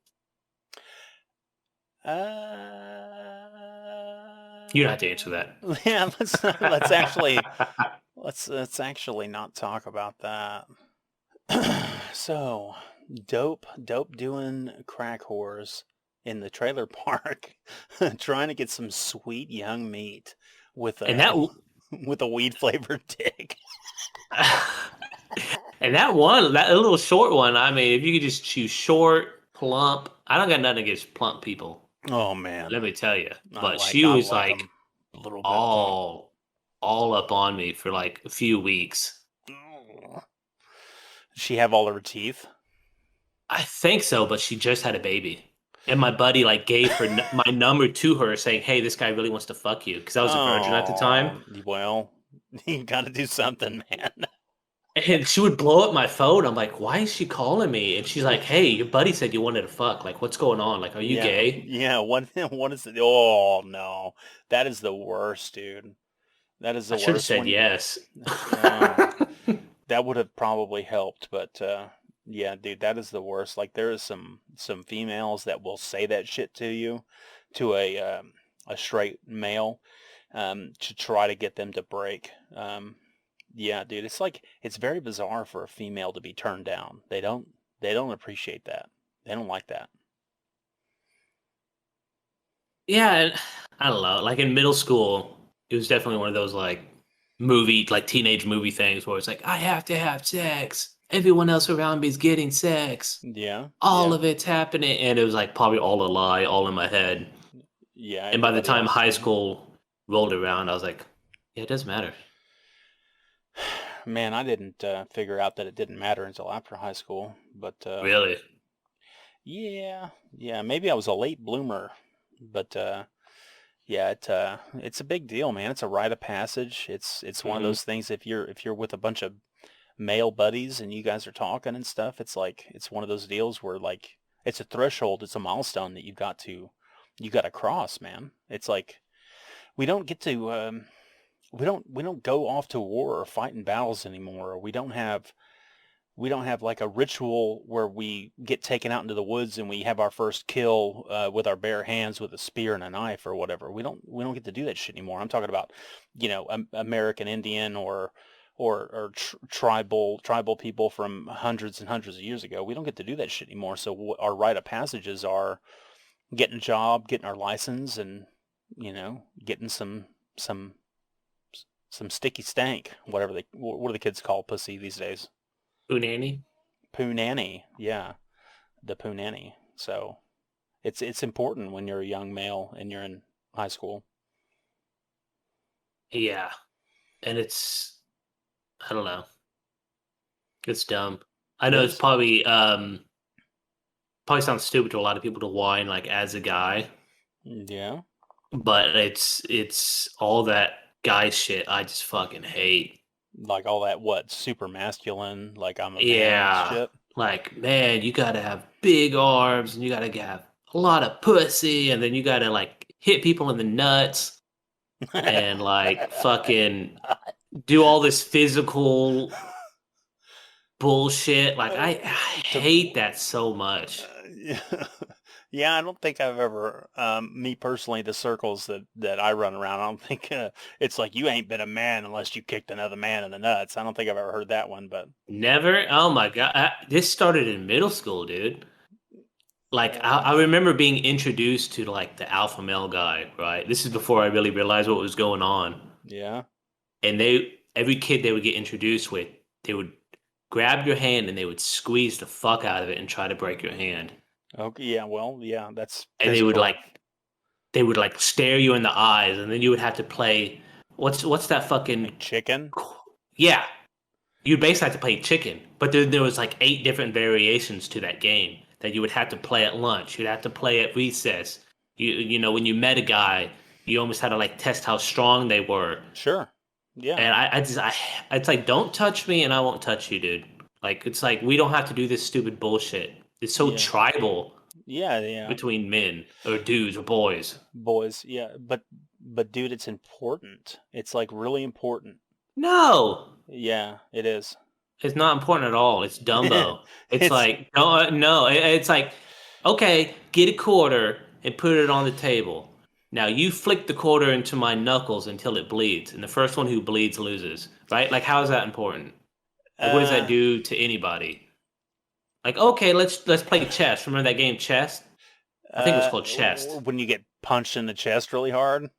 You don't have to answer that. Yeah, let's actually not talk about that. So, dope doing crack whores in the trailer park, trying to get some sweet young meat with And a that with a weed flavored dick. And that little short one, I mean, if you could just choose short, plump, I don't got nothing against plump people. Oh man, Let me tell you. I But like she I was like like them a little bit plump. all up on me for like a few weeks. Does she have all of her teeth? I think so, but she just had a baby. And my buddy like gave her my number to her saying, "Hey, this guy really wants to fuck you," because I was a virgin at the time. Oh, well, you got to do something, man. And she would blow up my phone. I'm like, "Why is she calling me?" And she's like, "Hey, your buddy said you wanted to fuck. Like, what's going on? Like, are you Yeah, gay?" yeah. What is it? Oh no, that is the worst, dude. That is I the should have worst said one. yes. That would have probably helped, but yeah, dude, that is the worst. Like there is some females that will say that shit to you, to a straight male, to try to get them to break. Yeah, dude, it's very bizarre for a female to be turned down. They don't appreciate that. They don't like that. Yeah, and I don't know. Like in middle school, it was definitely one of those like teenage movie things where it's like, I have to have sex. Everyone else around me is getting sex. Yeah, All yeah, of it's happening. And it was like probably all a lie, all in my head. yeah. And by the Everybody time else high did. school rolled around, I was like, yeah, it doesn't matter. Man, I didn't figure out that it didn't matter until after high school. But Really? yeah, yeah, maybe I was a late bloomer. But yeah, it's a big deal, man. It's a rite of passage. It's one of Hmm. those things. If you're with a bunch of male buddies and you guys are talking and stuff, it's one of those deals where like it's a threshold. It's a milestone that you got to cross, man. It's like we don't get to we don't go off to war or fight in battles anymore. Or we don't have like a ritual where we get taken out into the woods and we have our first kill with our bare hands with a spear and a knife or whatever. We don't get to do that shit anymore. I'm talking about, American Indian or tribal people from hundreds and hundreds of years ago. We don't get to do that shit anymore. So our rite of passages are getting a job, getting our license, and getting some some sticky stank, what do the kids call pussy these days? Unani? Poonanny, yeah, the Poonanny. So it's important when you're a young male and you're in high school. Yeah. And I don't know. It's dumb. I It know it's is. probably sounds stupid to a lot of people to whine like as a guy, Yeah. but it's all that guy shit I just fucking hate. Like all that what super masculine, like I'm a man Yeah, shit. like man, you gotta have big arms and you gotta have a lot of pussy, and then you gotta like hit people in the nuts and like fucking do all this physical bullshit. Like I to hate that so much. yeah. Yeah, I don't think I've ever, me personally, the circles that I run around, I don't think it's like you ain't been a man unless you kicked another man in the nuts. I don't think I've ever heard that one, but Never. Oh my god, this started in middle school, dude. Like uh, I remember being introduced to like the alpha male guy, right? This is before I really realized what was going on. yeah. And every kid they would get introduced with, they would grab your hand and they would squeeze the fuck out of it and try to break your hand. Okay, yeah, well, yeah, that's And physical. they would like stare you in the eyes, and then you would have to play what's that fucking Like chicken. yeah. You basically had to play chicken, but there was like 8 different variations to that game that you would have to play at lunch. You'd have to play at recess. You know when you met a guy, you almost had to like test how strong they were. Sure. Yeah. And it's like don't touch me and I won't touch you, dude. Like it's like we don't have to do this stupid bullshit. It's so Yeah. tribal Yeah, yeah. between men or dudes or boys. Boys, yeah, but dude, it's important. It's like really important. No, Yeah, it is. it's not important at all. It's Dumbo. It's It's like no. It's like okay, get a quarter and put it on the table. Now you flick the quarter into my knuckles until it bleeds, and the first one who bleeds loses. Right? Like how is that important? Like what does that uh do to anybody? Like okay, let's play chess. Remember that game chess? I think it was called chess. when you get punched in the chest really hard.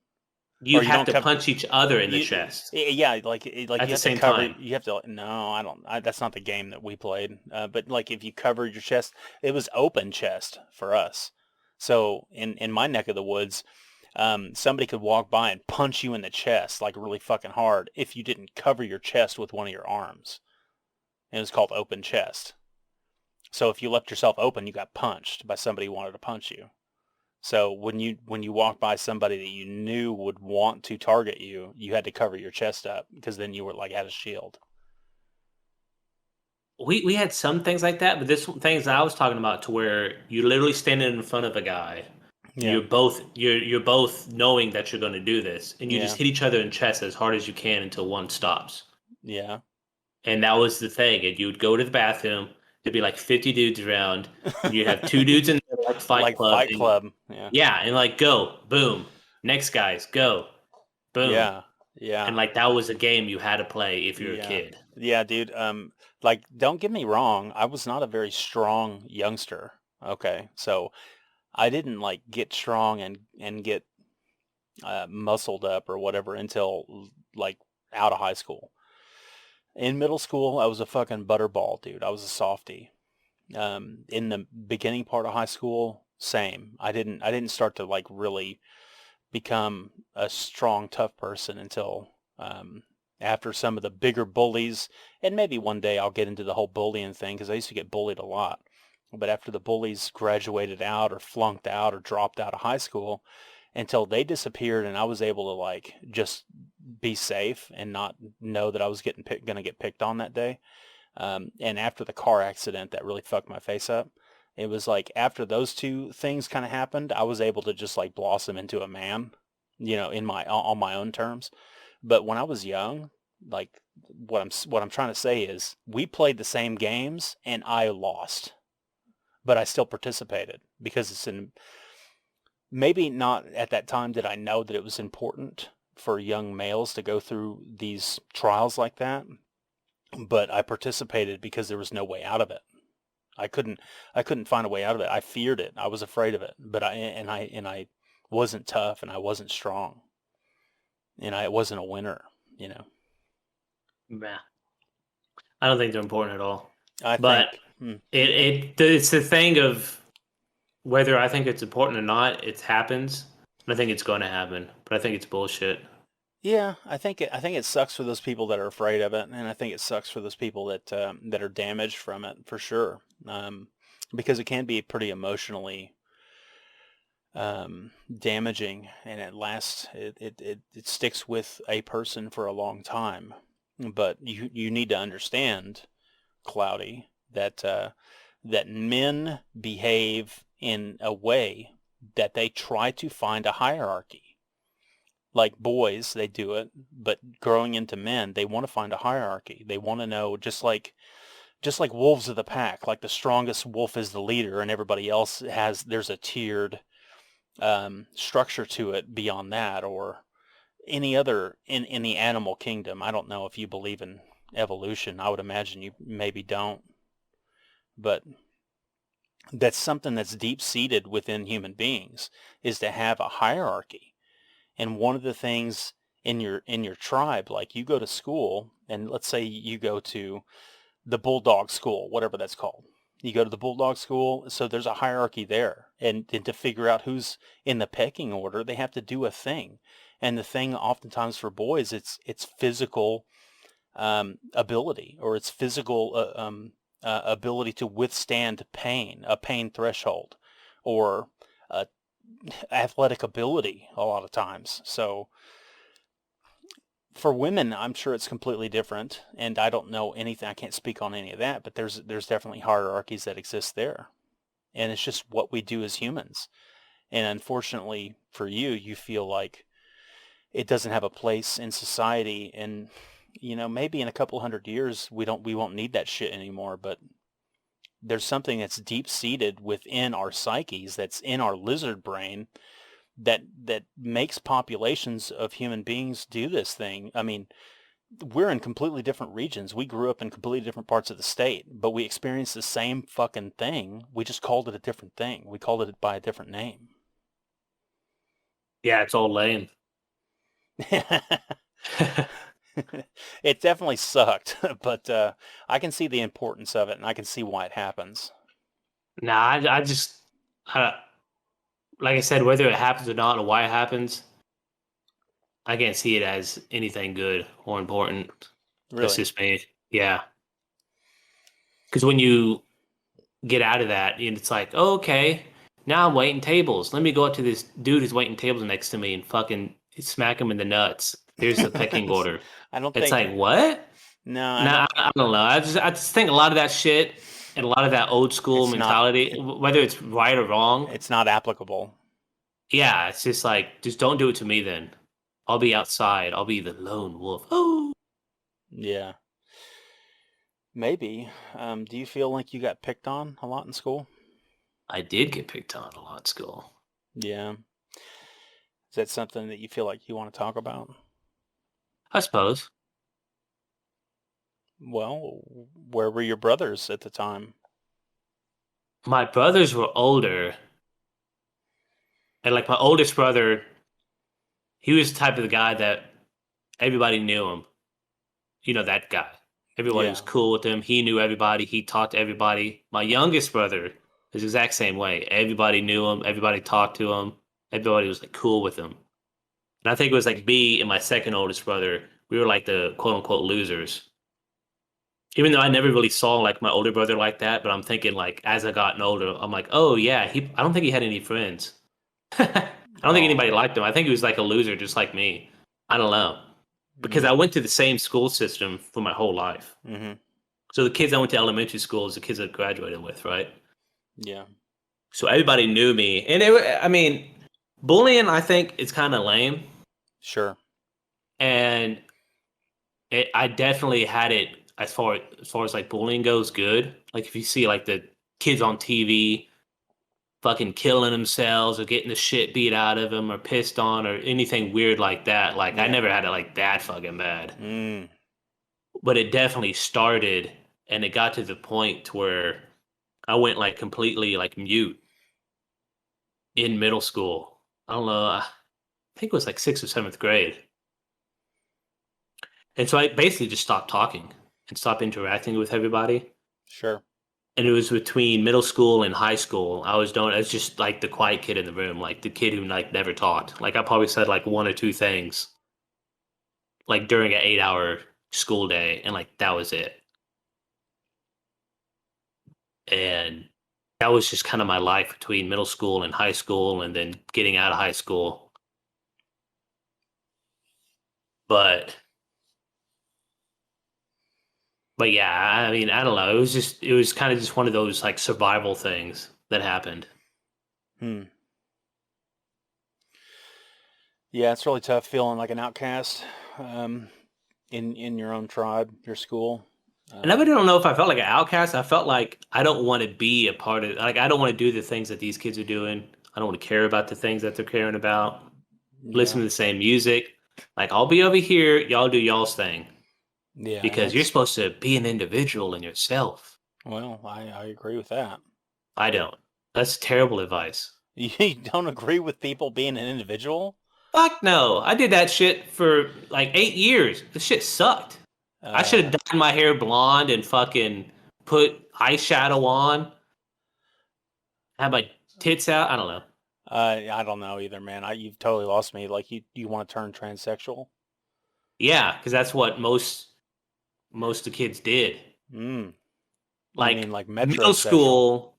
You or you have don't to cover. punch each other in the You, chest yeah, like at you the have to same cover. time. You have to. No, I don't. That's not the game that we played. But like if you covered your chest, it was open chest for us. So in my neck of the woods, somebody could walk by and punch you in the chest like really fucking hard if you didn't cover your chest with one of your arms. And it was called open chest. So if you left yourself open, you got punched by somebody who wanted to punch you. So when you walk by somebody that you knew would want to target you, you had to cover your chest up because then you were like had a shield. We had some things like that, but this things I was talking about to where you're literally standing in front of a guy. Yeah, You're both knowing that you're going to do this, and you just yeah, hit each other in chest as hard as you can until one stops. yeah. And that was the thing. And you would go to the bathroom. There'd be like 50 dudes around, and you'd have two dudes in there like Fight Like Club, Fight and Club. Yeah, yeah, and like go, boom, next guys, go, boom, yeah, yeah, and like that was a game you had to play if you're a yeah, kid. yeah, dude. Like don't get me wrong, I was not a very strong youngster. Okay, so I didn't like get strong and get muscled up or whatever until like out of high school. In middle school, I was a fucking butterball, dude. I was a softie. In the beginning part of high school, same. I didn't start to like really become a strong, tough person until after some of the bigger bullies, and maybe one day I'll get into the whole bullying thing because I used to get bullied a lot. But after the bullies graduated out or flunked out or dropped out of high school, until they disappeared and I was able to like just be safe and not know that I was gonna get picked on that day. And after the car accident that really fucked my face up, it was like after those two things kind of happened, I was able to just like blossom into a man, in my on my own terms. But when I was young, like what I'm trying to say is we played the same games and I lost, but I still participated because it's in maybe not at that time did I know that it was important for young males to go through these trials like that, but I participated because there was no way out of it. I couldn't I couldn't find a way out of it. I feared it. I was afraid of it. But I wasn't tough and I wasn't strong. And I wasn't a winner. Nah, I don't think they're important at all. I But think it's the thing of whether I think it's important or not. It happens. I think it's going to happen, but I think it's bullshit. yeah, I think it sucks for those people that are afraid of it, and I think it sucks for those people that are damaged from it for sure. Because it can be pretty emotionally damaging, and it sticks with a person for a long time. But you need to understand, Cloudy, that men behave in a way that they try to find a hierarchy. Like boys, they do it, but growing into men, they want to find a hierarchy. They want to know, just like wolves of the pack, like the strongest wolf is the leader, and everybody else there's a tiered structure to it beyond that, or any other in the animal kingdom. I don't know if you believe in evolution. I would imagine you maybe don't, but that's something that's deep seated within human beings is to have a hierarchy. And one of the things in your tribe, like you go to school, and let's say you go to the bulldog school, whatever that's called. You go to the bulldog school, so there's a hierarchy there. And to figure out who's in the pecking order, they have to do a thing. And the thing oftentimes for boys, it's physical ability, or it's physical ability to withstand pain, a pain threshold, or athletic ability a lot of times. So for women, I'm sure it's completely different, and I don't know anything. I can't speak on any of that, but there's definitely hierarchies that exist there, and it's just what we do as humans. And unfortunately for you, you feel like it doesn't have a place in society, and maybe in a couple hundred years we won't need that shit anymore. But there's something that's deep seated within our psyches, that's in our lizard brain, that makes populations of human beings do this thing. I mean, we're in completely different regions. We grew up in completely different parts of the state, but we experienced the same fucking thing. We just called it a different thing. We called it by a different name. Yeah, it's all lame. It definitely sucked, but I can see the importance of it, and I can see why it happens. Nah, I just, I, like I said, whether it happens or not, or why it happens, I can't see it as anything good or important. That's Really. just me. Yeah. Because when you get out of that, and it's like, oh, okay, now I'm waiting tables. Let me go up to this dude who's waiting tables next to me and fucking smack him in the nuts. Here's the pecking order. I don't It's think. like, what? No, I Nah, don't. I don't know. I just think a lot of that shit and a lot of that old school It's not. mentality, whether it's right or wrong, It's not applicable. yeah, it's just like, just don't do it to me then. I'll be outside. I'll be the lone wolf. Oh, Yeah. Maybe. Do you feel like you got picked on a lot in school? I did get picked on a lot in school. Yeah. Is that something that you feel like you want to talk about? I suppose. Well, where were your brothers at the time? My brothers were older, and like my oldest brother, he was the type of the guy that everybody knew him. You know, that guy. Everybody was Yeah. cool with him. He knew everybody. He talked to everybody. My youngest brother is the exact same way. Everybody knew him. Everybody talked to him. Everybody was like cool with him. And I think it was like me and my second oldest brother. We were like the quote unquote losers. Even though I never really saw like my older brother like that, but I'm thinking like as I gotten older, I'm like, oh yeah, I don't think he had any friends. I don't think Oh. anybody liked him. I think he was like a loser just like me. I don't know. Because Mm, I went to the same school system for my whole life. mm-hmm. So the kids I went to elementary school is the kids I graduated with, right? Yeah. So everybody knew me. And I mean, bullying I think is kind of lame. Sure. And I definitely had it as far as like bullying goes good. Like if you see like the kids on TV fucking killing themselves or getting the shit beat out of them or pissed on or anything weird like that. Like I Yeah. never had it like that fucking bad. Mm. But it definitely started and it got to the point where I went like completely like mute in middle school. I don't know. I think it was like sixth or seventh grade. And so I basically just stopped talking and stopped interacting with everybody. Sure. And it was between middle school and high school. I was just like the quiet kid in the room, like the kid who like never talked. Like I probably said like one or two things like during an 8 hour school day, and like that was it. And that was just kind of my life between middle school and high school, and then getting out of high school. But but yeah, I mean, I don't know. It was kind of just one of those like survival things that happened. Hmm. Yeah, it's really tough feeling like an outcast um, in your own tribe, your school. And I Um, really don't know if I felt like an outcast. I felt like I don't want to be a part of, like, I don't want to do the things that these kids are doing. I don't want to care about the things that they're caring about. yeah, Listen to the same music. Like, I'll be over here, y'all do y'all's thing yeah, and because you're that's supposed to be an individual in yourself. well, I agree with that. I don't. That's terrible advice. You don't agree with people being an individual? Fuck no. I did that shit for like 8 years. This shit sucked. I should have Uh, dyed my hair blonde and fucking put eyeshadow on, had my tits out. I don't know. I don't know either, man. You've totally lost me. Like you want to turn transsexual? Yeah, because that's what most of the kids did. Mm. You mean Like like middle metrosexual? school,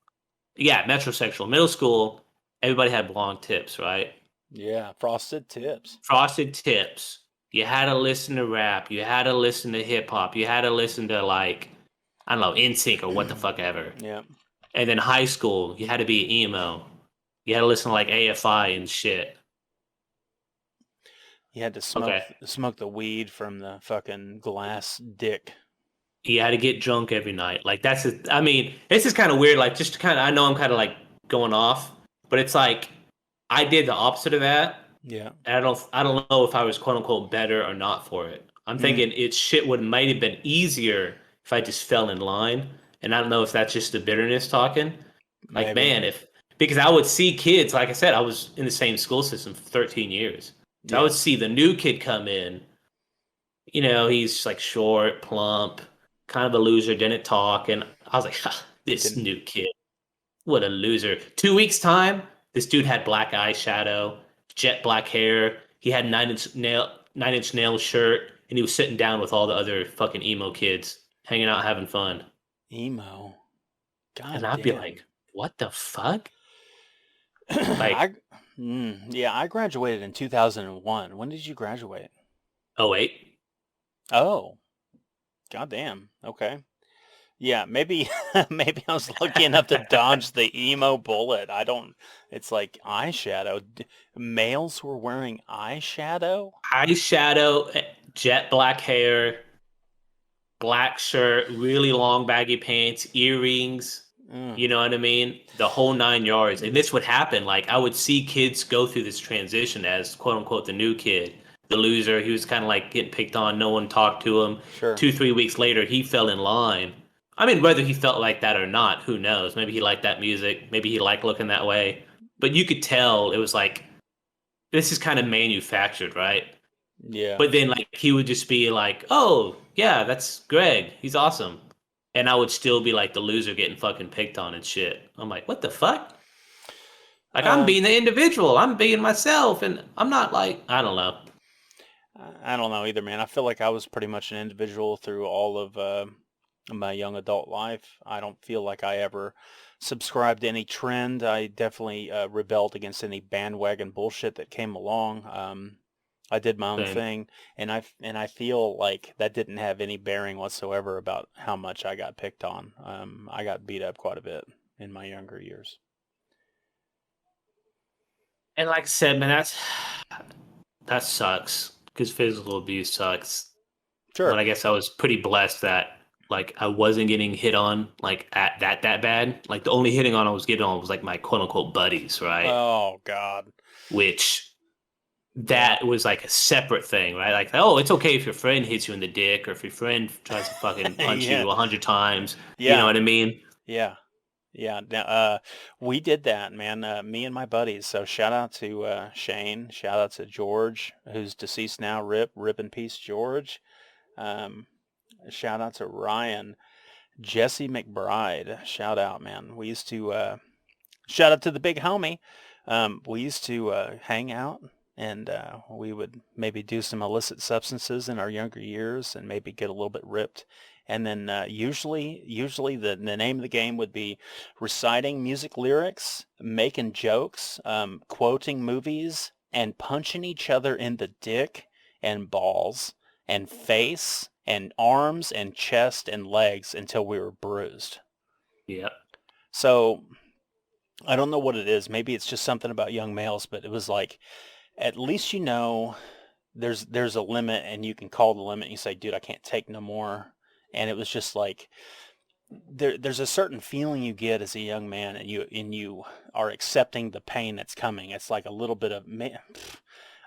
yeah, metrosexual. Middle school, everybody had blonde tips, right? Yeah, frosted tips. Frosted tips. You had to listen to rap. You had to listen to hip hop. You had to listen to like I don't know, NSYNC or what the fuck ever. Yeah, And then high school, you had to be emo. You had to listen to like AFI and shit. you had to Okay. smoke the weed from the fucking glass dick. You had to get drunk every night. Like I mean, this is kind of weird. Like just kind of, I know I'm kind of like going off, but it's like I did the opposite of that. Yeah. And I don't know if I was quote unquote better or not for it. I'm Mm, thinking it shit would might have been easier if I just fell in line. And I don't know if that's just the bitterness talking. Like, maybe. man, if because I would see kids, like I said, I was in the same school system for 13 years. So I would Yeah. see the new kid come in. You know, he's like short, plump, kind of a loser, didn't talk, and I was like, ha, this Didn't. new kid, what a loser. 2 weeks time, this dude had black eyeshadow, jet black hair. He had 9 inch nail shirt, and he was sitting down with all the other fucking emo kids, hanging out, having fun. Emo. God And I'd be damn. like, what the fuck? Like, I yeah, I graduated in 2001. When did you graduate? oh wait, Oh, god damn. Okay. Yeah, maybe maybe I was lucky enough to dodge the emo bullet. I don't it's like eyeshadow. Males were wearing eyeshadow? eyeshadow, jet black hair, black shirt, really long baggy pants, earrings. Mm. You know what I mean? The whole 9 yards. And this would happen. Like I would see kids go through this transition as quote unquote the new kid, the loser. He was kind of like getting picked on. No one talked to him. Sure. 2, 3 weeks later, he fell in line. I mean, whether he felt like that or not, who knows? Maybe he liked that music. Maybe he liked looking that way. But you could tell it was like this is kind of manufactured, right? Yeah. But then like he would just be like, "Oh, yeah, that's Greg. He's awesome." And I would still be like the loser getting fucking picked on and shit. I'm like, "What the fuck?" Like I'm Um being the individual. I'm being myself and I'm not like, I don't know. I don't know either, man. I feel like I was pretty much an individual through all of my young adult life. I don't feel like I ever subscribed to any trend. I definitely rebelled against any bandwagon bullshit that came along. I did my own Same. thing, and I feel like that didn't have any bearing whatsoever about how much I got picked on. I got beat up quite a bit in my younger years. And like I said, man, that sucks because physical abuse sucks. But Sure. I guess I was pretty blessed that like I wasn't getting hit on like at that bad. Like the only hitting on I was getting on was like my quote unquote buddies, right? Oh God. Which Yeah. that was like a separate thing, right? Like, oh, it's okay if your friend hits you in the dick or if your friend tries to fucking punch Yeah. you 100 times. You know Yeah. what I mean? Yeah. Yeah, we did that, man. Me and my buddies. So shout out to Shane. Shout out to George, who's deceased now. Rip in peace, George. Um, Shout out to Ryan, Jesse McBride. Shout out, man. We used to shout out to the big homie. We used to hang out, and we would maybe do some illicit substances in our younger years, and maybe get a little bit ripped. And then usually the name of the game would be reciting music lyrics, making jokes, quoting movies, and punching each other in the dick and balls and face and arms and chest and legs until we were bruised. Yeah. So I don't know what it is. Maybe it's just something about young males, but it was like, at least there's a limit, and you can call the limit and you say, dude, I can't take no more. And it was just like there's a certain feeling you get as a young man, and you are accepting the pain that's coming. It's like a little bit of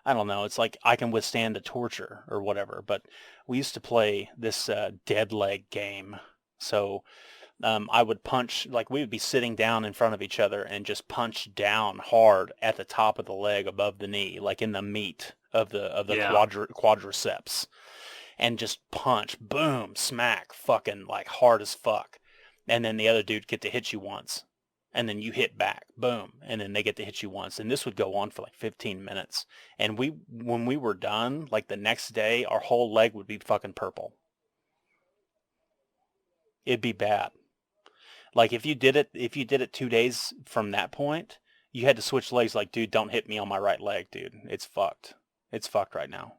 I don't know. It's like I can withstand the torture or whatever. But we used to play this dead leg game. So I would punch, like we would be sitting down in front of each other and just punch down hard at the top of the leg above the knee, like in the meat of the Yeah. quadriceps, and just punch, boom, smack, fucking like hard as fuck. And then the other dude get to hit you once. And then you hit back, boom, and then they get to hit you once. And this would go on for like 15 minutes. And when we were done, like the next day, our whole leg would be fucking purple. It'd be bad. Like if you did it 2 days from that point, you had to switch legs. Like, dude, don't hit me on my right leg, dude. It's fucked. It's fucked right now.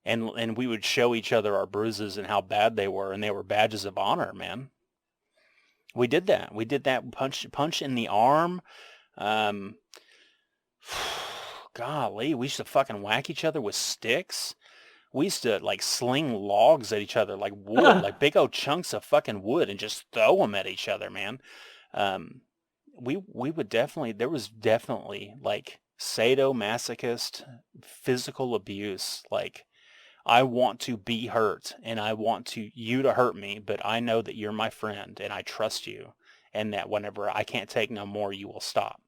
And we would show each other our bruises and how bad they were, and they were badges of honor, man. We did that. We did that punch in the arm. Um, Golly, we used to fucking whack each other with sticks. We used to like sling logs at each other, like wood, like big old chunks of fucking wood, and just throw them at each other, man. Um, we would definitely, there was definitely like sadomasochist physical abuse. Like, I want to be hurt, and I want you to hurt me, but I know that you're my friend and I trust you, and that whenever I can't take no more, you will stop.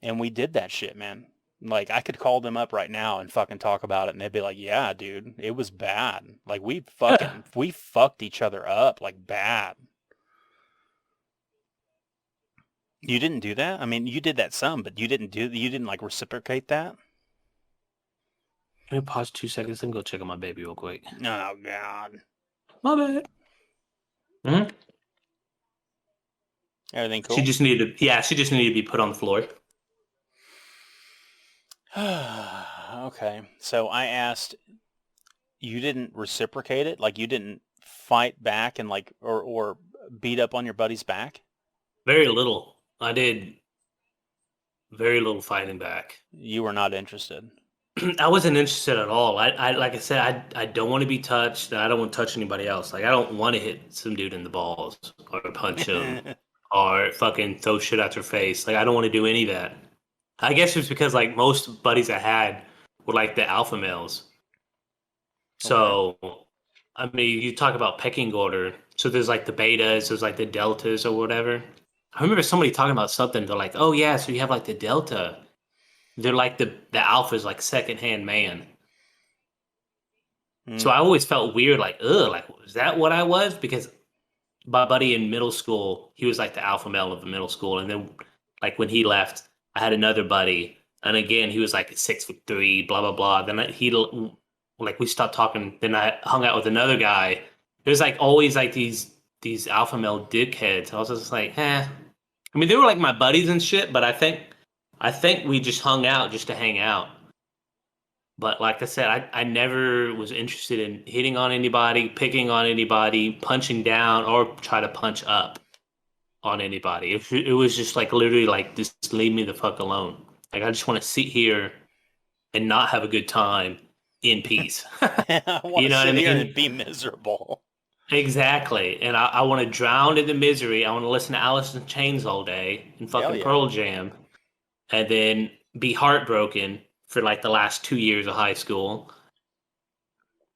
And we did that shit, man. Like, I could call them up right now and fucking talk about it, and they'd be like, "Yeah, dude, it was bad. Like, Yeah. we fucked each other up, like, bad." You didn't do that? I mean, you did that some, but you didn't like reciprocate that? Let me pause 2 seconds and go check on my baby real quick. Oh, God. My bad. Hmm. Everything She cool? just needed to, yeah, she just needed to be put on the floor. Okay. So I asked, you didn't reciprocate it? Like, you didn't fight back and like, or beat up on your buddy's back? Very little. I did very little fighting back. You were not interested. I wasn't interested at all. I like I said, I don't want to be touched, and I don't want to touch anybody else. Like I don't want to hit some dude in the balls or punch him or fucking throw shit at their face. Like I don't want to do any of that. I guess it's because like most buddies I had were like the alpha males. Okay. So I mean, you talk about pecking order. So there's like the betas, there's like the deltas or whatever. I remember somebody talking about something. They're like, "Oh yeah, so you have like the delta." They're like the alpha's like secondhand man. So Mm. I always felt weird, like, ugh, like, is that what I was? Because my buddy in middle school, he was like the alpha male of the middle school. And then, like, when he left, I had another buddy. And again, he was like 6'3", blah, blah, blah. Like, we stopped talking. Then I hung out with another guy. There's like always like these alpha male dickheads. I was just like, eh. I mean, they were like my buddies and shit, but I think we just hung out just to hang out. But like I said, I never was interested in hitting on anybody, picking on anybody, punching down, or try to punch up on anybody. It was just like literally like just leave me the fuck alone. Like I just want to sit here and not have a good time in peace. I want You to know what I sit here and mean? be miserable. Exactly. And I want to drown in the misery. I want to listen to Alice in Chains all day and Hell fucking yeah. Pearl Jam and then be heartbroken for like the last 2 years of high school.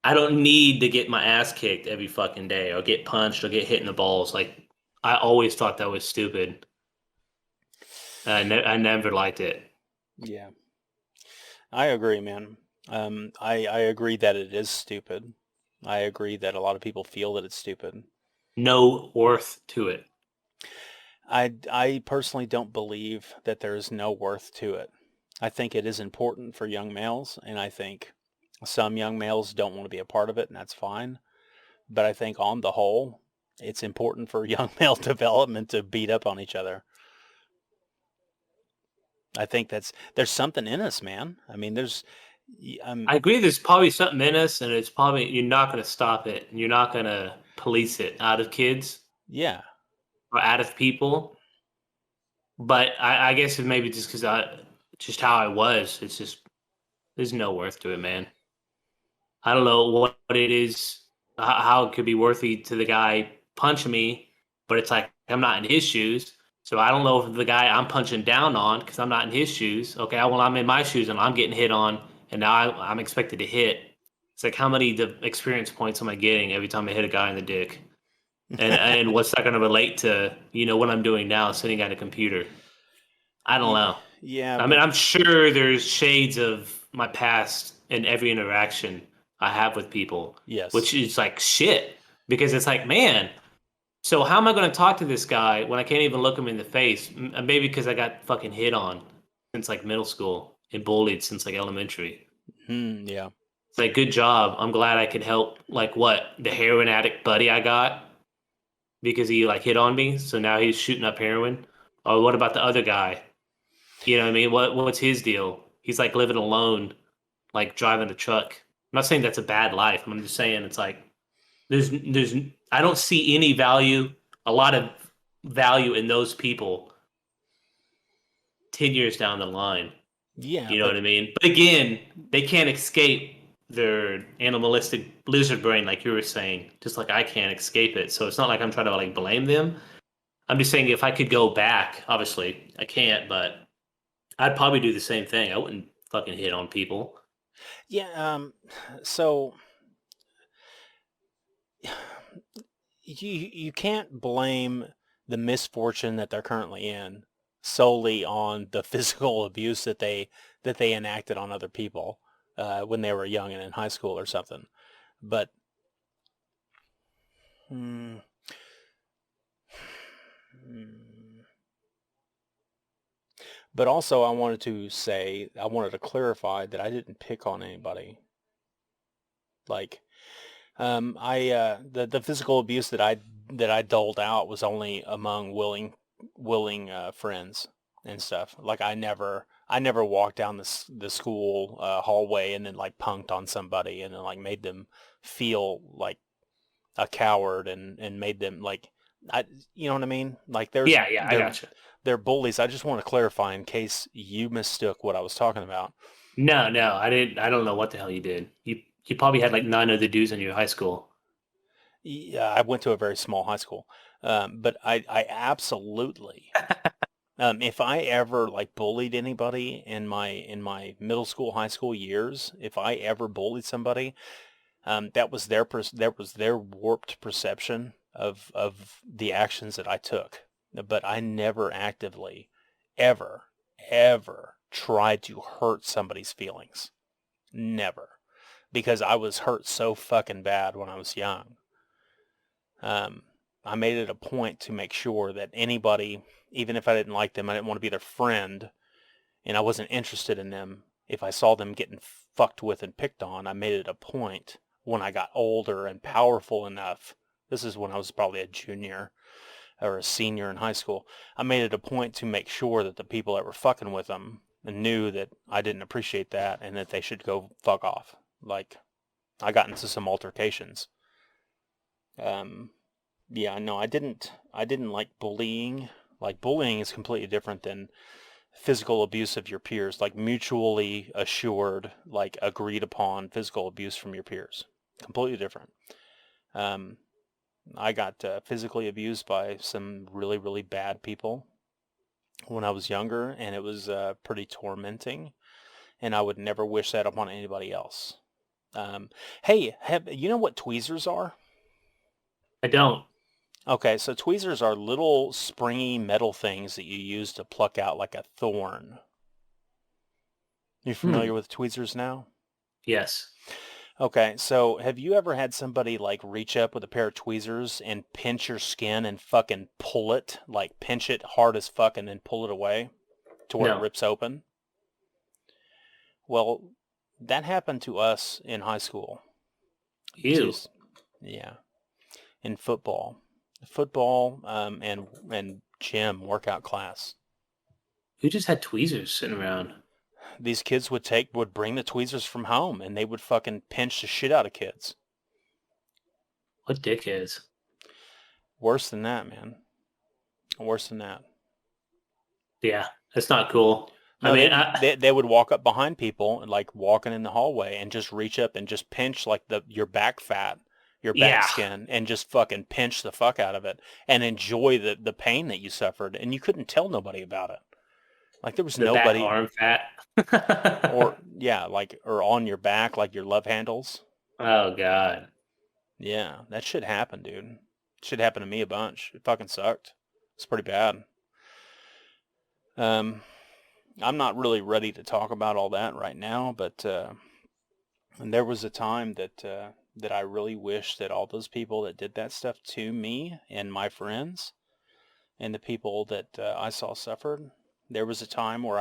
I don't need to get my ass kicked every fucking day or get punched or get hit in the balls. Like I always thought that was stupid. I never liked it. Yeah. I agree, man. I agree that it is stupid. I agree that a lot of people feel that it's stupid. No worth to it. I personally don't believe that there is no worth to it. I think it is important for young males, and I think some young males don't want to be a part of it, and that's fine. But I think on the whole, it's important for young male development to beat up on each other. I think there's something in us, man. I mean, I agree. There's probably something in us, and it's probably you're not going to stop it, and you're not going to police it out of kids yeah, or out of people. But I guess it maybe just because just how I was. It's just there's no worth to it, man. I don't know what it is, how it could be worthy to the guy punching me, but it's like I'm not in his shoes. So I don't know if the guy I'm punching down on, because I'm not in his shoes. Okay, well, I'm in my shoes and I'm getting hit on, and now I'm expected to hit. It's like how many experience points am I getting every time I hit a guy in the dick? And what's that going to relate to, what I'm doing now, sitting at a computer? I don't know. yeah, I mean, but I'm sure there's shades of my past in every interaction I have with people, yes, which is like shit. Because it's like, man, so how am I going to talk to this guy when I can't even look him in the face? Maybe because I got fucking hit on since like middle school and bullied since like elementary. yeah, It's like, good job. I'm glad I could help, like, what, the heroin addict buddy I got because he like hit on me. So now he's shooting up heroin. Or what about the other guy? You know what I mean? What's his deal? He's like living alone, like driving a truck. I'm not saying that's a bad life. I'm just saying it's like there's I don't see any value, a lot of value in those people 10 years down the line. yeah, You know but what I mean? But again, they can't escape their animalistic lizard brain, like you were saying, just like I can't escape it. So it's not like I'm trying to like blame them. I'm just saying if I could go back, obviously I can't, but I'd probably do the same thing. I wouldn't fucking hit on people. yeah, so you can't blame the misfortune that they're currently in solely on the physical abuse that they enacted on other people when they were young and in high school or something. But hmm, but also I wanted to clarify that I didn't pick on anybody. Like the physical abuse that I doled out was only among willing friends and stuff. Like I never walked down the school hallway and then like punked on somebody and then like made them feel like a coward and made them like I you know what I mean? Like Yeah, yeah, I gotcha. they're bullies. I just want to clarify in case you mistook what I was talking about. No, no, I didn't. I don't know what the hell you did. You probably had like nine other dudes in your high school. Yeah, I went to a very small high school, but I absolutely, if I ever like bullied anybody in my middle school, high school years, if I ever bullied somebody, that was that was their warped perception of the actions that I took. But I never actively, ever, ever tried to hurt somebody's feelings. Never, because I was hurt so fucking bad when I was young. Um, I made it a point to make sure that anybody, even if I didn't like them, I didn't want to be their friend, and I wasn't interested in them. If I saw them getting fucked with and picked on, I made it a point when I got older and powerful enough. This is when I was probably a junior or a senior in high school. I made it a point to make sure that the people that were fucking with them knew that I didn't appreciate that and that they should go fuck off. Like, I got into some altercations. Um, yeah, no, I didn't like bullying. Like bullying is completely different than physical abuse of your peers, like mutually assured, like agreed upon physical abuse from your peers. Completely different. Um, I got physically abused by some really, really bad people when I was younger, and it was pretty tormenting, and I would never wish that upon anybody else. Hey, you know what tweezers are? I don't. Okay, so tweezers are little springy metal things that you use to pluck out like a thorn. You Hmm. familiar with tweezers now? Yes. Okay, so have you ever had somebody like reach up with a pair of tweezers and pinch your skin and fucking pull it, like pinch it hard as fuck and then pull it away to where it No. rips open? Well, that happened to us in high school. Ew. Just, yeah, in football, and gym workout class. Who just had tweezers sitting around? These kids would bring the tweezers from home and they would fucking pinch the shit out of kids. What dickheads? Worse than that, man. Worse than that. Yeah, that's not cool. I No, mean, they would walk up behind people and like walking in the hallway and just reach up and just pinch like your back fat, your back yeah, skin, and just fucking pinch the fuck out of it and enjoy the pain that you suffered, and you couldn't tell nobody about it. Like there was the back nobody, arm fat. or yeah, like or on your back like your love handles. Oh God. Yeah, that shit happened, dude. Shit happened to me a bunch. It fucking sucked. It's pretty bad. Um, I'm not really ready to talk about all that right now, but and there was a time that I really wish that all those people that did that stuff to me and my friends and the people that I saw suffered, there was a time where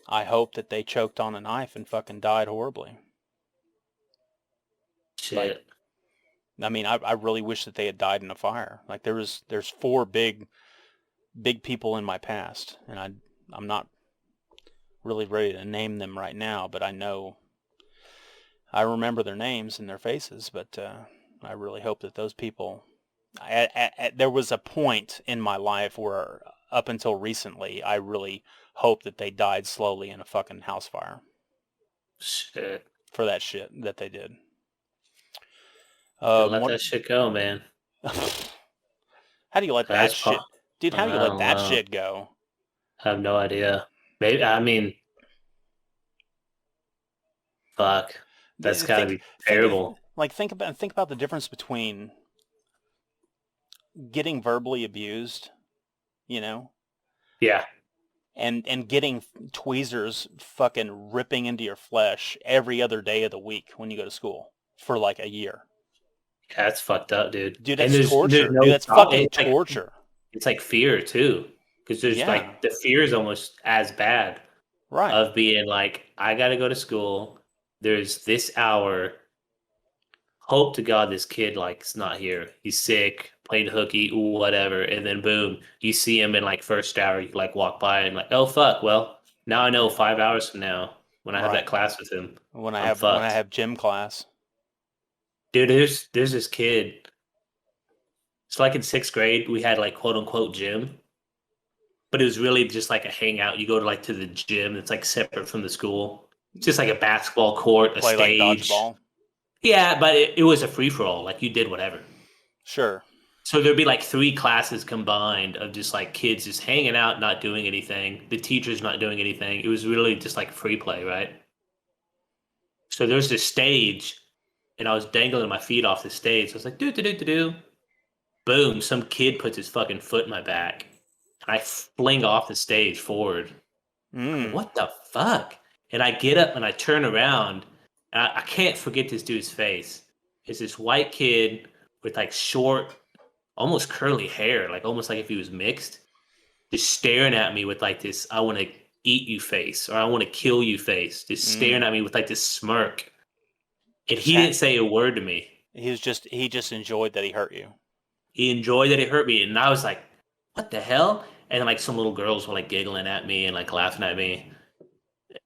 I hoped that they choked on a knife and fucking died horribly. Like, Shit. I mean, I really wish that they had died in a fire. Like there's four big people in my past, and I'm not really ready to name them right now, but I remember their names and their faces, but I really hope that those people. There was a point in my life where, up until recently, I really hoped that they died slowly in a fucking house fire Shit. for that shit that they did. Gotta let What? that shit go, man. How do you let that That's shit, dude? How do you I let don't that know. shit go? I have no idea. Maybe I mean, fuck. That's gotta Think, be terrible. like think about the difference between getting verbally abused, you know, Yeah, and getting tweezers fucking ripping into your flesh every other day of the week when you go to school for like a year. that's fucked up, dude. Dude, And that's there's torture. Dude, no that's fucking it's torture. like fear too, because there's Yeah, like the fear is almost as bad right. of being like, I gotta go to school. There's this hour. Hope to God this kid like is not here. He's sick, playing hooky, whatever, and then boom, you see him in like first hour. You like walk by and like, oh fuck. Well, now I know Yeah, 5 hours from now when I have that right. class with him, When I I'm fucked. have gym class. Dude, there's this kid. It's like in sixth grade, we had like quote unquote gym, but it was really just like a hangout. You go to like to the gym. It's like separate from the school. It's just like a basketball court, a Play like stage. dodgeball. Yeah, but it was a free for all. Like you did whatever. Sure. So there'd be like three classes combined of just like kids just hanging out, not doing anything. The teacher's not doing anything. It was really just like free play, right? So there's this stage, and I was dangling my feet off the stage. So I was like, do do do do do. Boom! Some kid puts his fucking foot in my back, and I fling off the stage forward. I'm like, Mm. what the fuck? And I get up and I turn around, and I can't forget this dude's face. It's this white kid with like short, almost curly hair, like almost like if he was mixed, just staring at me with like this "I want to eat you" face, or "I want to kill you" face, just staring Mm. at me with like this smirk. And Just he ha- didn't say a word to me. he just enjoyed that he hurt you. He enjoyed that it hurt me, and I was like, "What the hell?" And then, like some little girls were like giggling at me and like laughing at me,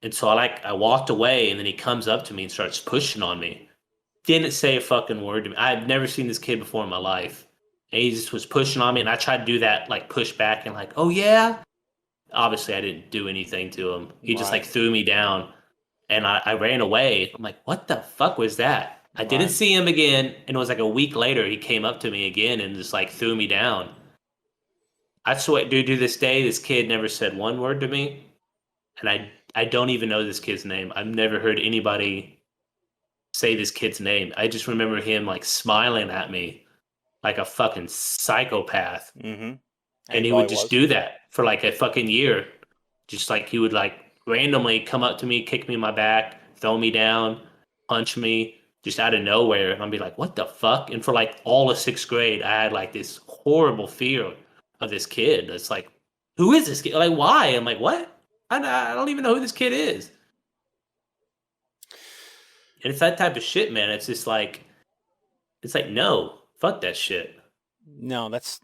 and so I walked away, and then he comes up to me and starts pushing on me. Didn't say a fucking word to me. I've never seen this kid before in my life. And he just was pushing on me, and I tried to do that like push back and like, oh yeah. Obviously, I didn't do anything to him. He just like Right. threw me down, and I ran away. I'm like, what the fuck was that? I didn't Right. see him again, and it was like a week later he came up to me again and just like threw me down. I swear, dude, to this day, this kid never said one word to me, and I don't even know this kid's name. I've never heard anybody say this kid's name. I just remember him like smiling at me like a fucking psychopath. Mm-hmm. And he And he would probably just was. do that for like a fucking year. Just like he would like randomly come up to me, kick me in my back, throw me down, punch me just out of nowhere. And I'd be like, what the fuck? And for like all of sixth grade, I had like this horrible fear of this kid. It's like, who is this kid? Like, why? I'm like, what? I don't even know who this kid is. And it's that type of shit, man. It's like, no, fuck that shit. No, that's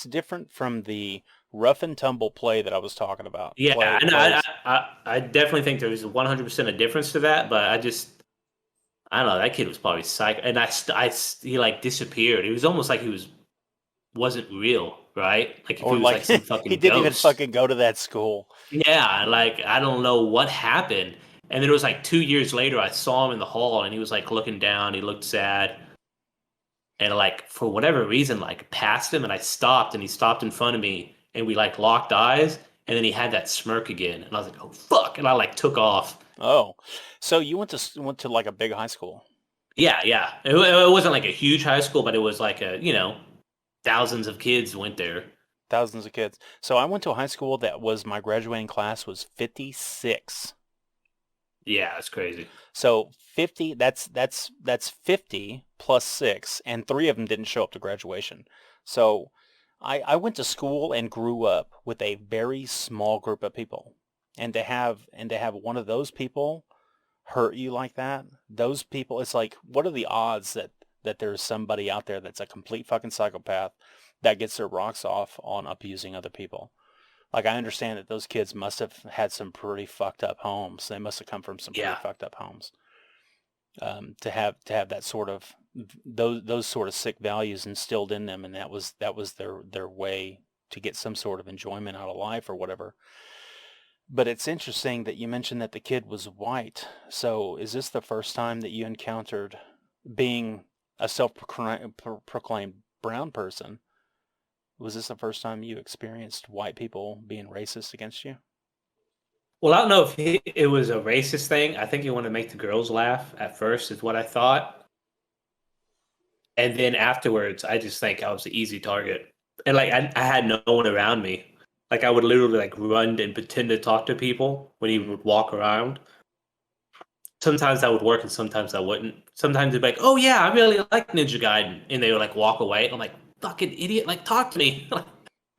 different from the rough and tumble play that I was talking about. Yeah, Play I know. plays. I definitely think there's 100% a difference to that, but I don't know. That kid was probably psych, and he like disappeared. It was almost like he wasn't real, right? Like if he Or was like like some he fucking didn't even ghost. fucking go to that school. Yeah, like I don't know what happened. And then it was like 2 years later, I saw him in the hall, and he was like looking down. He looked sad, and like for whatever reason, like passed him, and I stopped, and he stopped in front of me, and we like locked eyes, and then he had that smirk again, and I was like, oh fuck, and I like took off. Oh. So you went to like a big high school. Yeah, yeah. It wasn't like a huge high school, but it was like thousands of kids went there. Thousands of kids. So I went to a high school that was my graduating class was 56. Yeah, it's crazy. So 50, that's 50 plus 6, and 3 of them didn't show up to graduation. So I went to school and grew up with a very small group of people. And to have one of those people hurt you like that, those people, it's like, what are the odds that there's somebody out there that's a complete fucking psychopath that gets their rocks off on abusing other people? Like, I understand that those kids must have had some pretty fucked up homes. They must have come from some pretty Yeah, fucked up homes. To have that sort of those sort of sick values instilled in them, and that was their way to get some sort of enjoyment out of life or whatever. But it's interesting that you mentioned that the kid was white. So is this the first time that you encountered, being a self-proclaimed brown person, was this the first time you experienced white people being racist against you? well, I don't know if it was a racist thing. I think he wanted to make the girls laugh at first, is what I thought. And then afterwards, I just think I was the easy target. And like I had no one around me. Like I would literally like run and pretend to talk to people when he would walk around. Sometimes that would work and sometimes that wouldn't. Sometimes they'd be like, "Oh yeah, I really like Ninja Gaiden," and they would like walk away. And I'm like, "Fucking idiot! Like talk to me."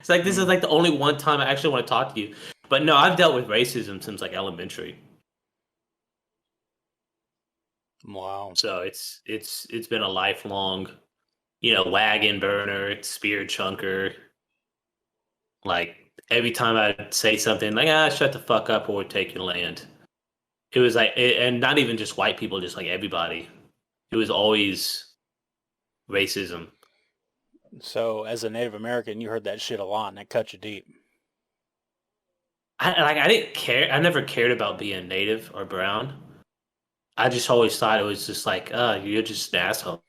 It's like this is Mm. like the only one time I actually want to talk to you. But no, I've dealt with racism since like elementary, Wow. so it's been a lifelong, wagon burner, spear chunker. Like every time I'd say something like, shut the fuck up or take your land. It was like, and not even just white people, just like everybody. It was always racism. So as a Native American, you heard that shit a lot, and it cut you deep. I didn't care. I never cared about being native or brown. I just always thought it was just like, you're just an asshole.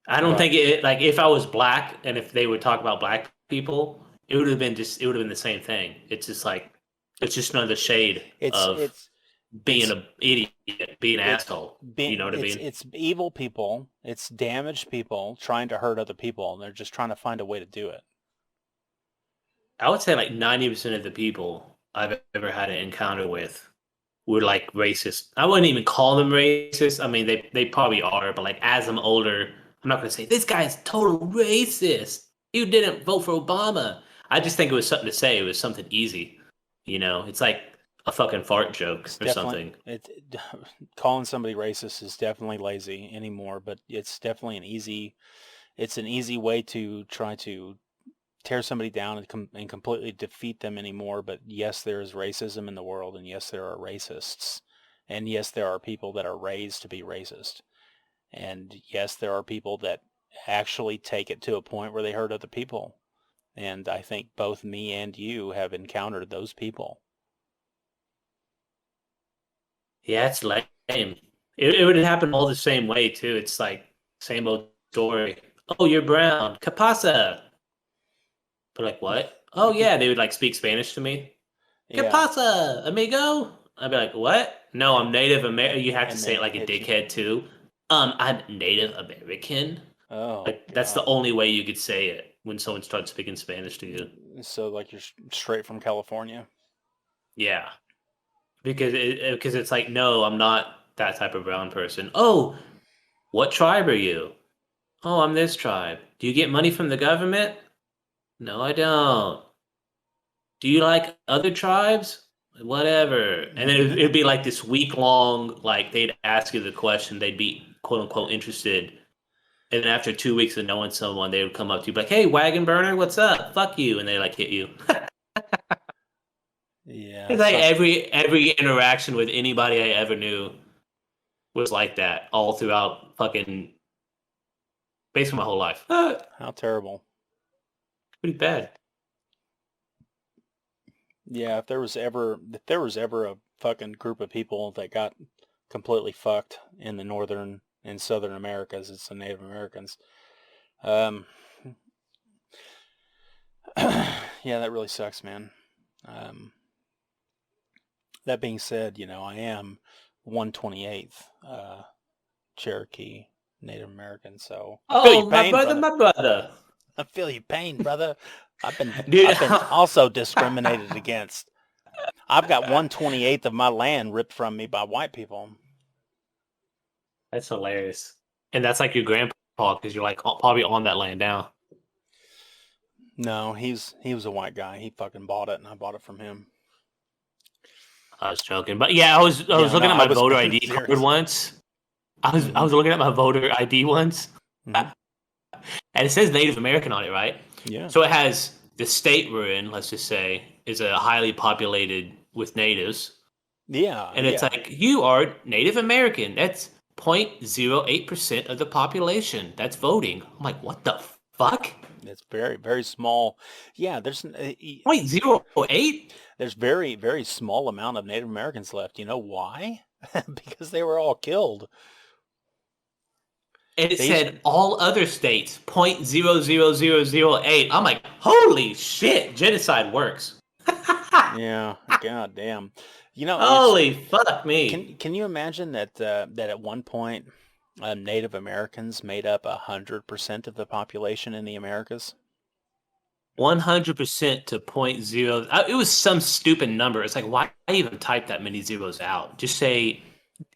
I don't Right. think it like if I was black and if they would talk about black people, it would have been the same thing. It's just like it's just another shade It's of it's being it's an idiot, being an it's asshole. You know being what I mean? it's evil people, it's damaged people trying to hurt other people, and they're just trying to find a way to do it. I would say like 90% of the people I've ever had an encounter with were like racist. I wouldn't even call them racist. I mean, they probably are, but like as I'm older, I'm not gonna say this guy's total racist. You didn't vote for Obama. I just think it was something to say. It was something easy. It's like a fucking fart joke It's or definitely something. calling somebody racist is definitely lazy anymore, but it's definitely it's an easy way to try to tear somebody down and completely defeat them anymore. But yes, there is racism in the world, and yes, there are racists, and yes, there are people that are raised to be racist, and yes, there are people that actually take it to a point where they hurt other people. And I think both me and you have encountered those people. Yeah, it's lame. It would happen all the same way too. It's like same old story. Oh, you're brown. ¿Qué pasa? But like what? Oh yeah, they would like speak Spanish to me. ¿Qué Yeah, pasa, amigo? I'd be like, what? No, I'm and Native American. You have to and say it then like a hit you. dickhead too. I'm Native American. Oh Like that's the God. only way you could say it when someone starts speaking Spanish to you. So like you're straight from California. Yeah, because it's like, no, I'm not that type of brown person. Oh, what tribe are you? Oh, I'm this tribe. Do you get money from the government? No, I don't. Do you like other tribes? Whatever. And then it'd be like this week long, like they'd ask you the question, they'd be quote unquote interested. And then after 2 weeks of knowing someone, they would come up to you like, "Hey, wagon burner, what's up? Fuck you," and they like hit you. Yeah, It's like every interaction with anybody I ever knew was like that all throughout fucking basically my whole life. how terrible. Pretty bad. Yeah, if there was ever a fucking group of people that got completely fucked in the northern and southern Americas, it's the Native Americans. Um, yeah, that really sucks, man. Um, that being said, I am 128th Cherokee Native American, so I feel your Oh, my pain, brother, brother. my brother. I feel your pain, brother. Dude, I've been also discriminated against. I've got 128th of my land ripped from me by white people. that's hilarious. And that's like your grandpa because you're like probably on that land now. No, he was a white guy. He fucking bought it, and I bought it from him. I was joking, but yeah, I was Yeah, no, looking at I my was voter being ID card serious. once. I Hmm. was looking at my voter ID once, Hmm. and it says Native American on it, right? Yeah, So it has the state we're in. Let's just say is a highly populated with natives, yeah, and it's yeah. like you are Native American. That's 0.08% of the population that's voting. I'm like, what the fuck? It's very, very small. Yeah, 0.08? there's very small amount of Native Americans left. You know why? Because they were all killed. And it They used, said all other states 0.00008. I'm like, holy shit, genocide works. yeah, god damn. It's Holy fuck me. can you imagine that at one point Native Americans made up 100% of the population in the Americas? 100% to point zero. It was some stupid number. It's like, why even type that many zeros out? Just say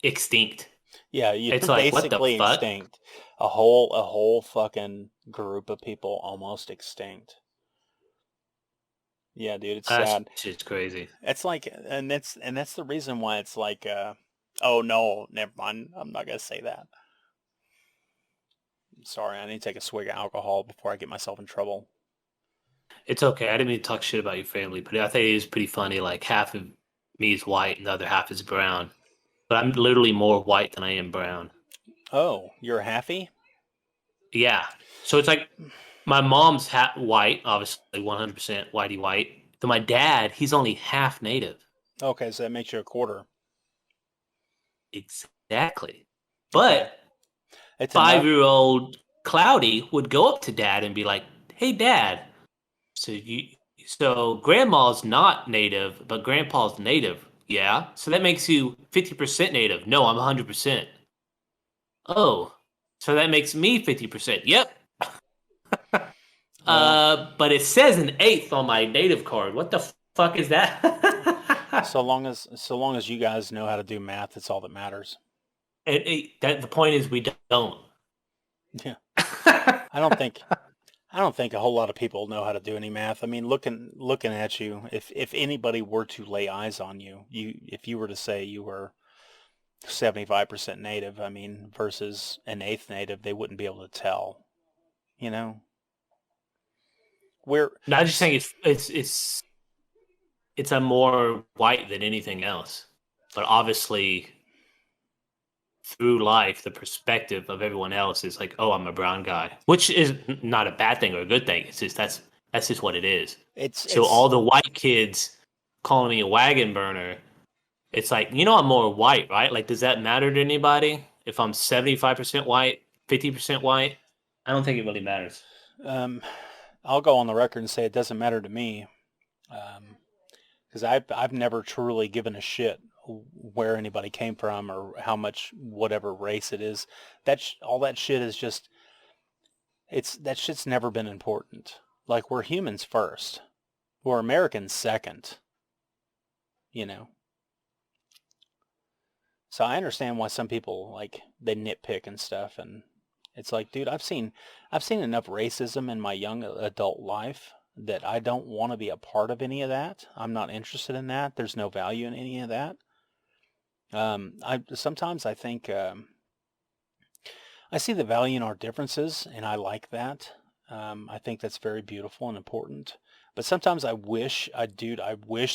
extinct. Yeah, you're It's like, what the basically fuck? extinct. A whole fucking group of people almost extinct. Yeah, dude, it's That's sad. just crazy. It's like, and that's the reason why it's like, oh no, never mind. I'm not gonna say that. Sorry, I need to take a swig of alcohol before I get myself in trouble. It's okay. I didn't mean to talk shit about your family, but I think it is pretty funny. Like half of me is white and the other half is brown. But I'm literally more white than I am brown. Oh, you're a halfie? Yeah. So it's like my mom's white, obviously 100% whitey white. Then my dad, he's only half native. Okay, so that makes you a quarter. Exactly. Okay, But it's enough. 5-year-old Cloudy would go up to dad and be like, "Hey, dad, so grandma's not native, but grandpa's native. Yeah. So that makes you 50% native. No, I'm 100%. Oh, so that makes me 50%. Yep. Well, But it says an eighth on my native card. What the fuck is that? so long as you guys know how to do math, that's all that matters. The point is we don't. Yeah, I don't think I don't think a whole lot of people know how to do any math. I mean, looking at you, if anybody were to lay eyes on you, if you were to say you were 75% native, I mean, versus an eighth native, they wouldn't be able to tell. You know, we're No, I'm just saying it's a more white than anything else. But obviously through life, the perspective of everyone else is like, oh, I'm a brown guy, which is not a bad thing or a good thing. It's just that's just what it is. it's So all it's the white kids calling me a wagon burner, it's like, I'm more white, right? Like, does that matter to anybody? If I'm 75% white, 50% white, I don't think it really matters. um, I'll go on the record and say it doesn't matter to me, because I've never truly given a shit where anybody came from or how much whatever race it is. All that shit is just that shit's never been important. Like, we're humans first. We're Americans second, you know. So I understand why some people like they nitpick and stuff, and it's like, dude, I've seen enough racism in my young adult life that I don't want to be a part of any of that. I'm not interested in that. There's no value in any of that. I sometimes I think I see the value in our differences, and I like that. I think that's very beautiful and important. But sometimes I wish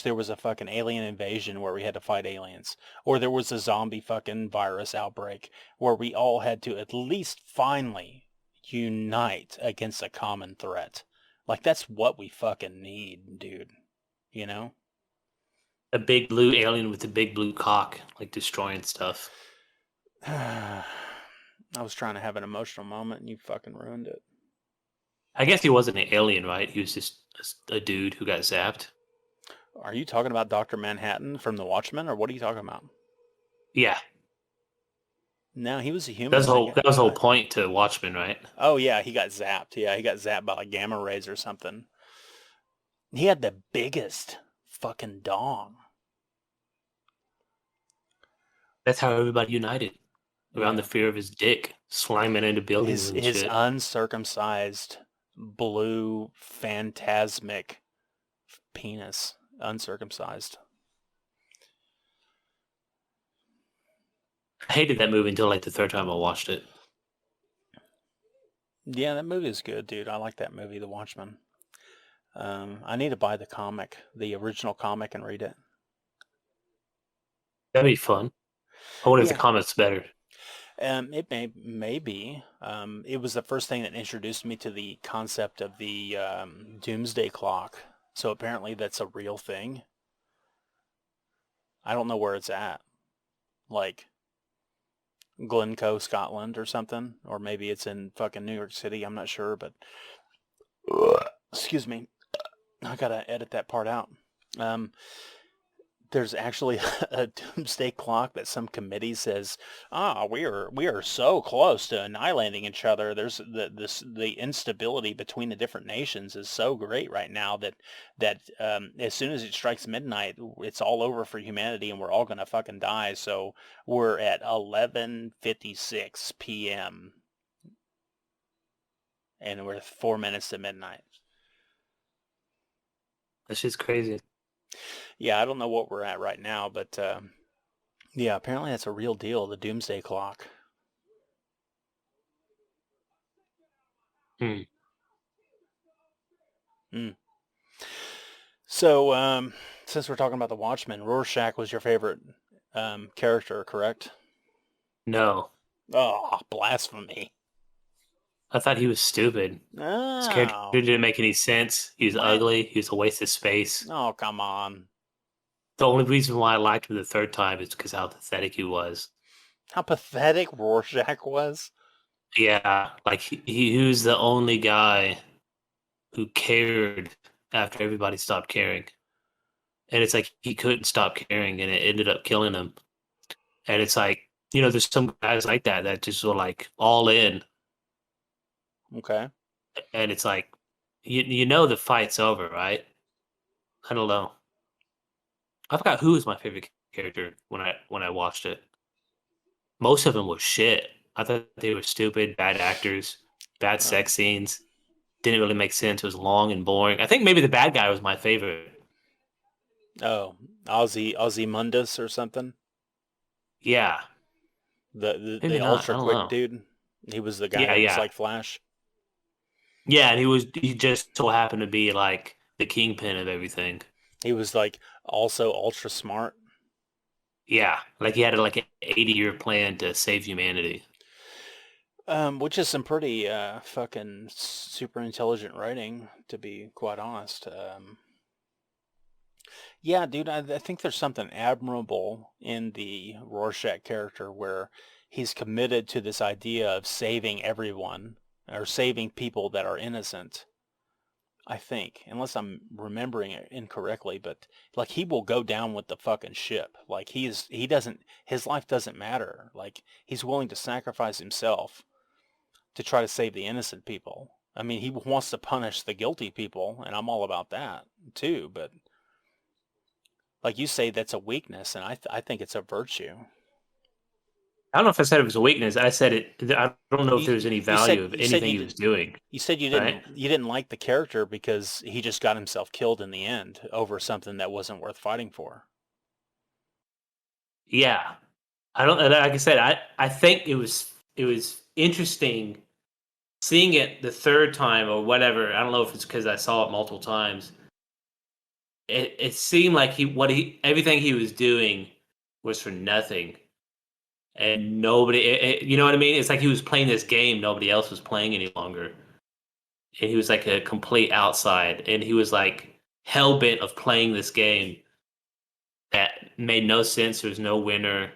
there was a fucking alien invasion where we had to fight aliens, or there was a zombie fucking virus outbreak where we all had to at least finally unite against a common threat. Like, that's what we fucking need, dude. You know? A big blue alien with a big blue cock, like destroying stuff. I was trying to have an emotional moment and you fucking ruined it. I guess he wasn't an alien, right? He was just a dude who got zapped. Are you talking about Dr. Manhattan from The Watchmen, or what are you talking about? Yeah, No, he was a that human was the that whole that was the whole point to Watchmen, right? oh yeah, he got zapped. Yeah, he got zapped by like gamma rays or something. He had the biggest fucking dong. That's how everybody united around the Yeah. fear of his dick slamming into buildings His and his shit. uncircumcised blue phantasmic penis. Uncircumcised. I hated that movie until like the third time I watched it. Yeah, that movie is good, dude. I like that movie, The Watchmen. I need to buy the original comic, and read it. That'd be fun. I wonder if the Yeah. comic's better. It may be. It was the first thing that introduced me to the concept of the doomsday clock. So apparently that's a real thing. I don't know where it's at. Like Glencoe, Scotland or something. Or maybe it's in fucking New York City. I'm not sure, but excuse me. I gotta edit that part out. Um, there's actually a doomsday clock that some committee says, we are so close to annihilating each other. There's the instability between the different nations is so great right now that as soon as it strikes midnight, it's all over for humanity and we're all gonna fucking die. So we're at 11:56 p.m. and we're 4 minutes to midnight. That's just crazy. Yeah, I don't know what we're at right now, but yeah, apparently that's a real deal, the doomsday clock. Hmm. Mm. So, since we're talking about the Watchmen, Rorschach was your favorite character, correct? No, Oh, blasphemy. I thought he was stupid. His character Oh, didn't make any sense. He was what? ugly. He was a waste of space. Oh, come on. The only reason why I liked him the third time is because how pathetic he was. How pathetic Rorschach was. Yeah, like he was the only guy who cared after everybody stopped caring. And it's like he couldn't stop caring and it ended up killing him. And it's like, there's some guys like that just were like all in. Okay. And it's like, you know the fight's over, right? I don't know. I forgot who was my favorite character when I watched it. Most of them was shit. I thought they were stupid, bad actors, bad Oh, sex scenes. Didn't really make sense. It was long and boring. I think maybe the bad guy was my favorite. oh, Ozymandias or something. Yeah, The maybe not. I ultra don't quick know. dude. He was the guy Yeah, that was yeah, like Flash. yeah. And he just so happened to be like the kingpin of everything. He was like also ultra smart. Yeah, like he had like an 80-year plan to save humanity. Which is some pretty fucking super intelligent writing, to be quite honest. Yeah, dude, I think there's something admirable in the Rorschach character where he's committed to this idea of saving everyone or saving people that are innocent. I think, unless I'm remembering it incorrectly, but like he will go down with the fucking ship. Like he doesn't, his life doesn't matter. Like he's willing to sacrifice himself to try to save the innocent people. I mean, he wants to punish the guilty people, and I'm all about that too. But like you say, that's a weakness, and I think it's a virtue. I don't know if I said it was a weakness. I said it. I don't know if You there was any you said value of you said anything he was doing. you said Right? you didn't like the character because he just got himself killed in the end over something that wasn't worth fighting for. Yeah. I don't. Like I said, I think it was interesting seeing it the third time or whatever. I don't know if it's because I saw it multiple times. It seemed like everything he was doing was for nothing, and nobody. You know what I mean? It's like he was playing this game nobody else was playing any longer, and he was like a complete outside, and he was like hell bent of playing this game that made no sense. There was no winner.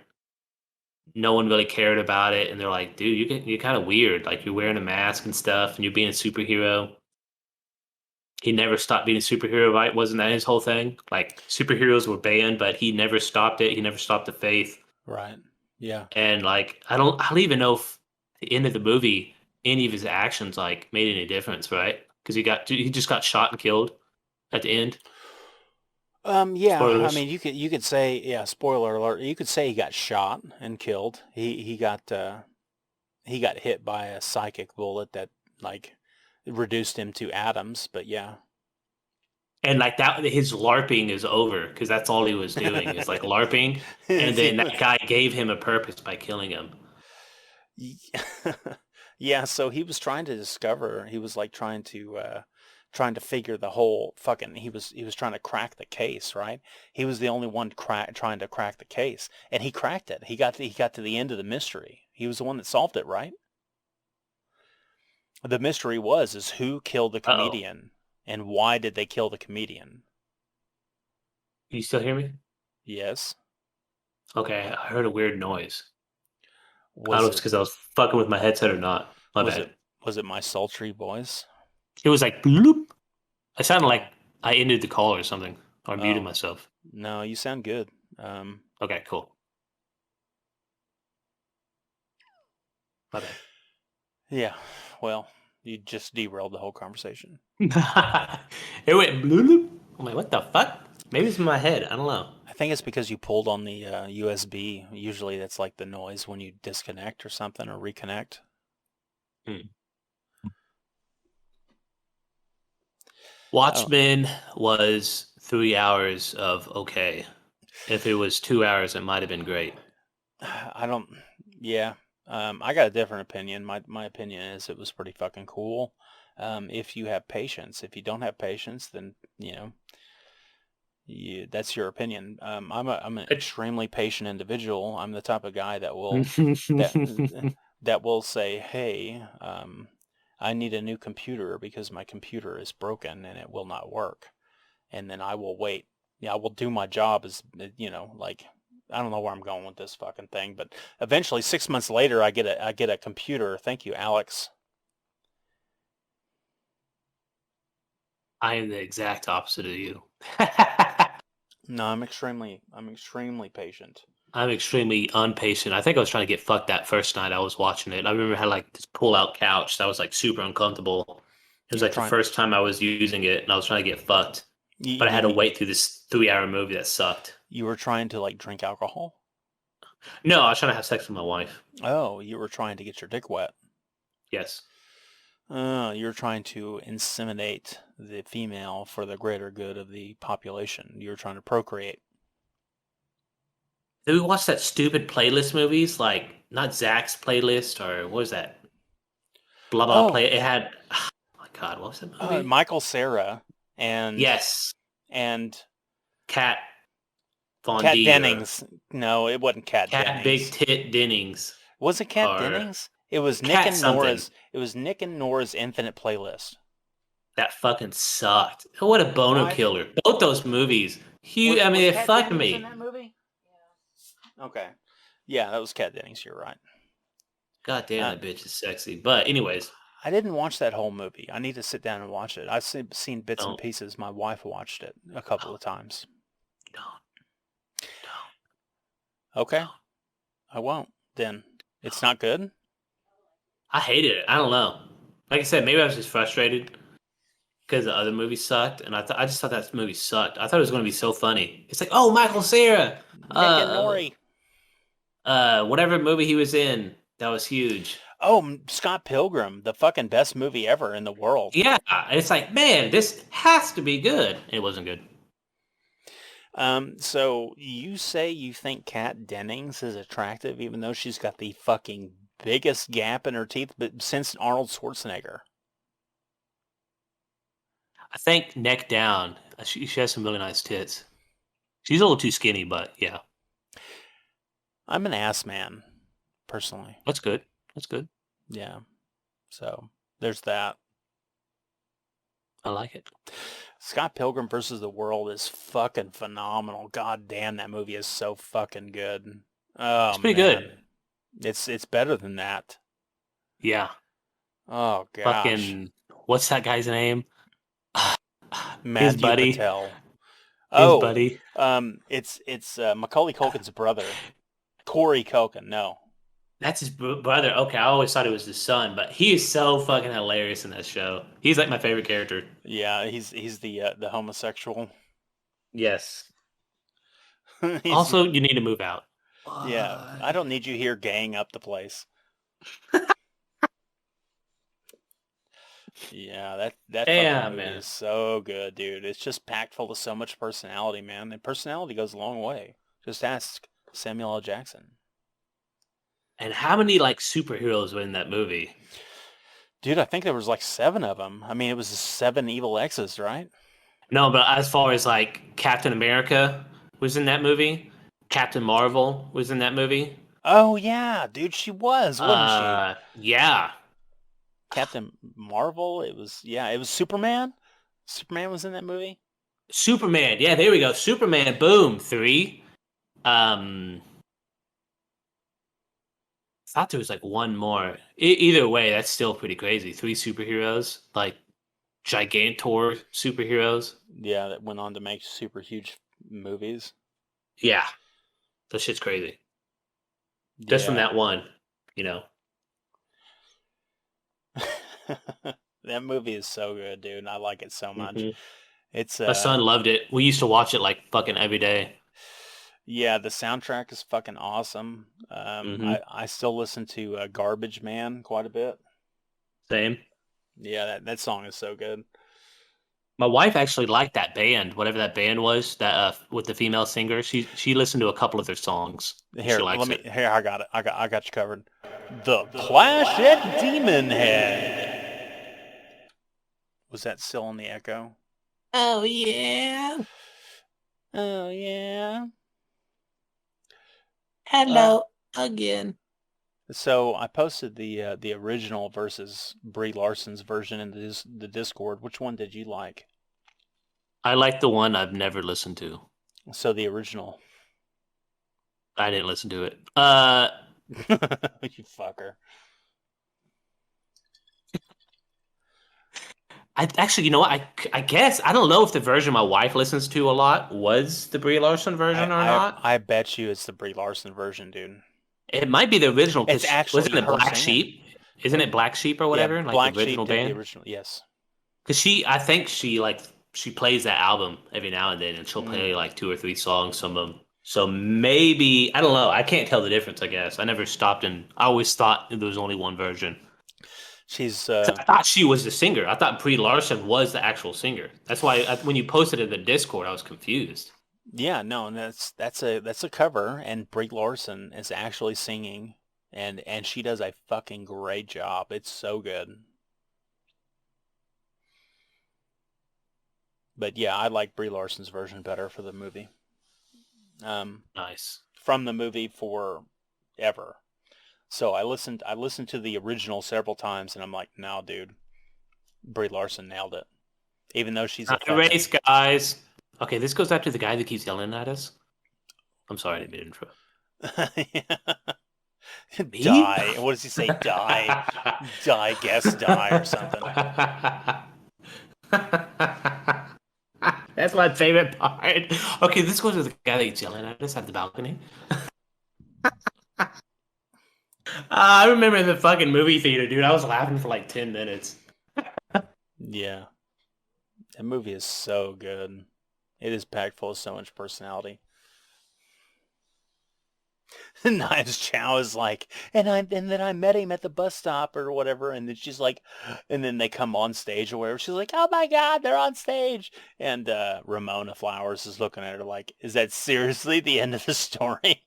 No one really cared about it, and they're like, "Dude, you're kind of weird. Like you're wearing a mask and stuff, and you're being a superhero." He never stopped being a superhero, right? Wasn't that his whole thing? Like superheroes were banned, but he never stopped it. He never stopped the faith. Right. Yeah. And like I don't even know if the end of the movie any of his actions like made any difference, right? Because he just got shot and killed at the end. Yeah, I Spoilers. mean you could say, yeah, spoiler alert, you could say he got shot and killed. He got hit by a psychic bullet that like reduced him to atoms, but yeah. And like that, his LARPing is over because that's all he was doing is like LARPing. And then that guy gave him a purpose by killing him. Yeah, so he was trying to discover, he was like trying to figure the whole fucking he was trying to crack the case, right? He was the only one trying to crack the case, and he cracked it. He got to the end of the mystery. He was the one that solved it, right? The mystery is who killed the Uh-oh. comedian and why did they kill the comedian? You still hear me? Yes. Okay, I heard a weird noise. I don't Was know if it's it because I was fucking with my headset or not. My was bad. it was it my sultry voice? It was like bloop. I sounded like Oh. I ended the call or something, or muted Oh. myself. No, you sound good. Okay, cool. My bad. Yeah. Well, you just derailed the whole conversation. It went bloop, bloop. I'm like, what the fuck? Maybe it's in my head. I don't know. I think it's because you pulled on the USB. Usually that's like the noise when you disconnect or something or reconnect. Hmm. Oh, Watchmen was 3 hours of okay. If it was 2 hours, it might have been great. I don't. Yeah. I got a different opinion. My opinion is it was pretty fucking cool. If you have patience. If you don't have patience, then that's your opinion. I'm an It- extremely patient individual. I'm the type of guy that that will say, "Hey, I need a new computer because my computer is broken and it will not work," and then I will wait. Yeah, I will do my job as like I don't know where I'm going with this fucking thing, but eventually 6 months later, I get a computer. Thank you, Alex. I am the exact opposite of you. No, I'm extremely patient. I'm extremely impatient. I think I was trying to get fucked that first night I was watching it. I remember I had like this pull-out couch that was like super uncomfortable. It was You were like the trying. first time I was using it, and I was trying to get fucked. You But I had to mean wait through this 3 hour movie that sucked. you were trying to like drink alcohol? No, I was trying to have sex with my wife. Oh, you were trying to get your dick wet. Yes. You're trying to inseminate the female for the greater good of the population. You're trying to procreate. Did we watch that stupid playlist movies? Like, not Zach's playlist, or what was that? Blah blah Oh, play. It had, oh my God, what was that movie? Michael Cera and Yes. and Cat Von Kat D or Dennings. No, it wasn't Kat Cat Big Dennings. Tit Dennings Was it Kat or Dennings? It was Nick Cat and something. Nora's. It was Nick and Nora's Infinite Playlist. That fucking sucked. What a boner Why? killer. Both those movies. Huge. I mean, Was they Kat fucked Dennings in me. that movie? Okay. Yeah, that was Kat Dennings. You're right. God damn, Uh, that bitch is sexy. But anyways, I didn't watch that whole movie. I need to sit down and watch it. Seen bits and don't, pieces. My wife watched it a couple don't, of times. don't, don't, Okay, don't, I won't. Then it's don't. not good. I hated it. I don't know. Like I said, maybe I was just frustrated because the other movie sucked, and I just thought that movie sucked. I thought it was going to be so funny. It's like, oh, Michael Cera, Nick and Nori. whatever movie he was in, that was huge. Oh, Scott Pilgrim, the fucking best movie ever in the world. Yeah, and it's like, man, this has to be good. And it wasn't good. So you say you think Kat Dennings is attractive, even though she's got the fucking biggest gap in her teeth, but since Arnold Schwarzenegger. I think neck down. She has some really nice tits. She's a little too skinny, but yeah, I'm an ass man, personally. that's good. That's good. Yeah. So there's that. I like it. Scott Pilgrim versus the World is fucking phenomenal. God damn, that movie is so fucking good. Oh It's pretty man, good. it's better than that. Yeah. Oh gosh, Fucking, what's that guy's name? His Matthew buddy. Patel. His Oh, buddy. it's Macaulay Culkin's brother, Corey Culkin. No, That's his brother. Okay, I always thought it was his son, but he is so fucking hilarious in that show. He's like my favorite character. yeah, he's the homosexual. Yes. He's Also, you need to move out. yeah. I What? don't need you here gaying up the place. Yeah, that fucking Damn, movie man. is so good, dude. It's just packed full of so much personality, man. And personality goes a long way. Just ask Samuel L. Jackson. And how many like superheroes were in that movie? Dude, I think there was like seven of them. I mean, it was the seven evil X's, right? No, but as far as like Captain America was in that movie, Captain Marvel was in that movie. Oh yeah, dude, she was, wasn't she? Yeah. Captain Marvel. It was Superman. Superman was in that movie. Superman. Yeah, there we go. Superman. Boom. Three. Um, thought there was like one more. Either way, that's still pretty crazy. Three superheroes, like Gigantor superheroes. Yeah, that went on to make super huge movies. Yeah, that shit's crazy. Just from Yeah. that one, you know. That movie is so good, dude. I like it so much. hmm It's My son loved it. We used to watch it like fucking every day. yeah, the soundtrack is fucking awesome. hmm I still listen to Garbage Man quite a bit. Same. Yeah, that song is so good. My wife actually liked that band, whatever that band was, that with the female singer. She listened to a couple of their songs. She Here, likes it. I got it. I got you covered. The Clash at Demon Head. Was that still on the echo? Oh yeah. Oh yeah. Uh, Hello again. so I posted the original versus Brie Larson's version in the Discord. Which one did you like? I like the one I've never listened to. So the original. I didn't listen to it. You fucker. I actually, you know what? I guess I don't know if the version my wife listens to a lot was the Brie Larson version or not. I bet you it's the Brie Larson version, dude. It might be the original It's because actually wasn't it her Black singing. Sheep? Isn't it Black Sheep or Yeah, whatever? Like the Black Sheep original did the band? original. Yes. Because I think she plays that album every now and then, and she'll play Mm. like two or three songs. Some of them. So maybe I don't know. I can't tell the difference. I guess I never stopped and I always thought there was only one version. She's 'Cause I thought she was the singer. I thought Brie Larson was the actual singer. That's why when you posted it in the Discord, I was confused. yeah, no, and that's a cover, and Brie Larson is actually singing, and she does a fucking great job. It's so good. But yeah, I like Brie Larson's version better for the movie. Nice. From the movie forever. So I listened to the original several times, and I'm like, no, dude, Brie Larson nailed it. Even though she's a Not a fucking race, guys. Okay, this goes after the guy that keeps yelling at us. I'm sorry, I didn't mean to intro. Me? Die. What does he say? Die. Die, guess die or something. That's my favorite part. Okay, this goes to the guy that keeps yelling at us at the balcony. I remember in the fucking movie theater, dude. I was laughing for like 10 minutes. Yeah. That movie is so good. It is packed full of so much personality. Knives Chow is like, and then I met him at the bus stop or whatever, and then she's like, and then they come on stage or whatever. She's like, oh my god, they're on stage, and Ramona Flowers is looking at her like, is that seriously the end of the story?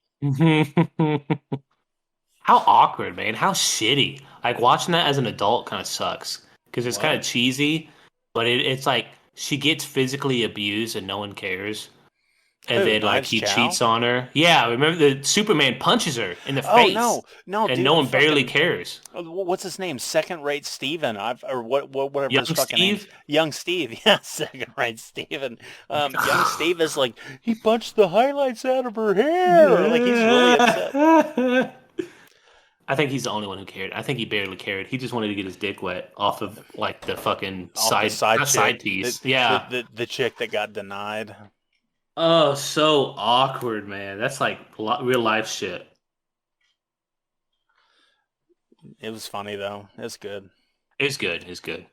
How awkward, man. How shitty. Like watching that as an adult kind of sucks because it's kind What? of cheesy, but it's like she gets physically abused and no one cares. And Who? then like Knives he Chow? cheats on her. Yeah, remember the Superman punches her in the Oh face no, no, and dude, no the one barely fucking cares. what's his name? Second rate Steven. Or whatever his Young fucking name's. Steve? Young Steve. Yeah, second rate Steven. Young Steve is like, he punched the highlights out of her hair. Like he's really upset. I think he's the only one who cared. I think he barely cared. He just wanted to get his dick wet off of like the fucking Off the side, side not side chick, piece. Yeah. the chick that got denied. Oh, so awkward, man. That's like real life shit. It was funny though. It's good. It's good. It's good.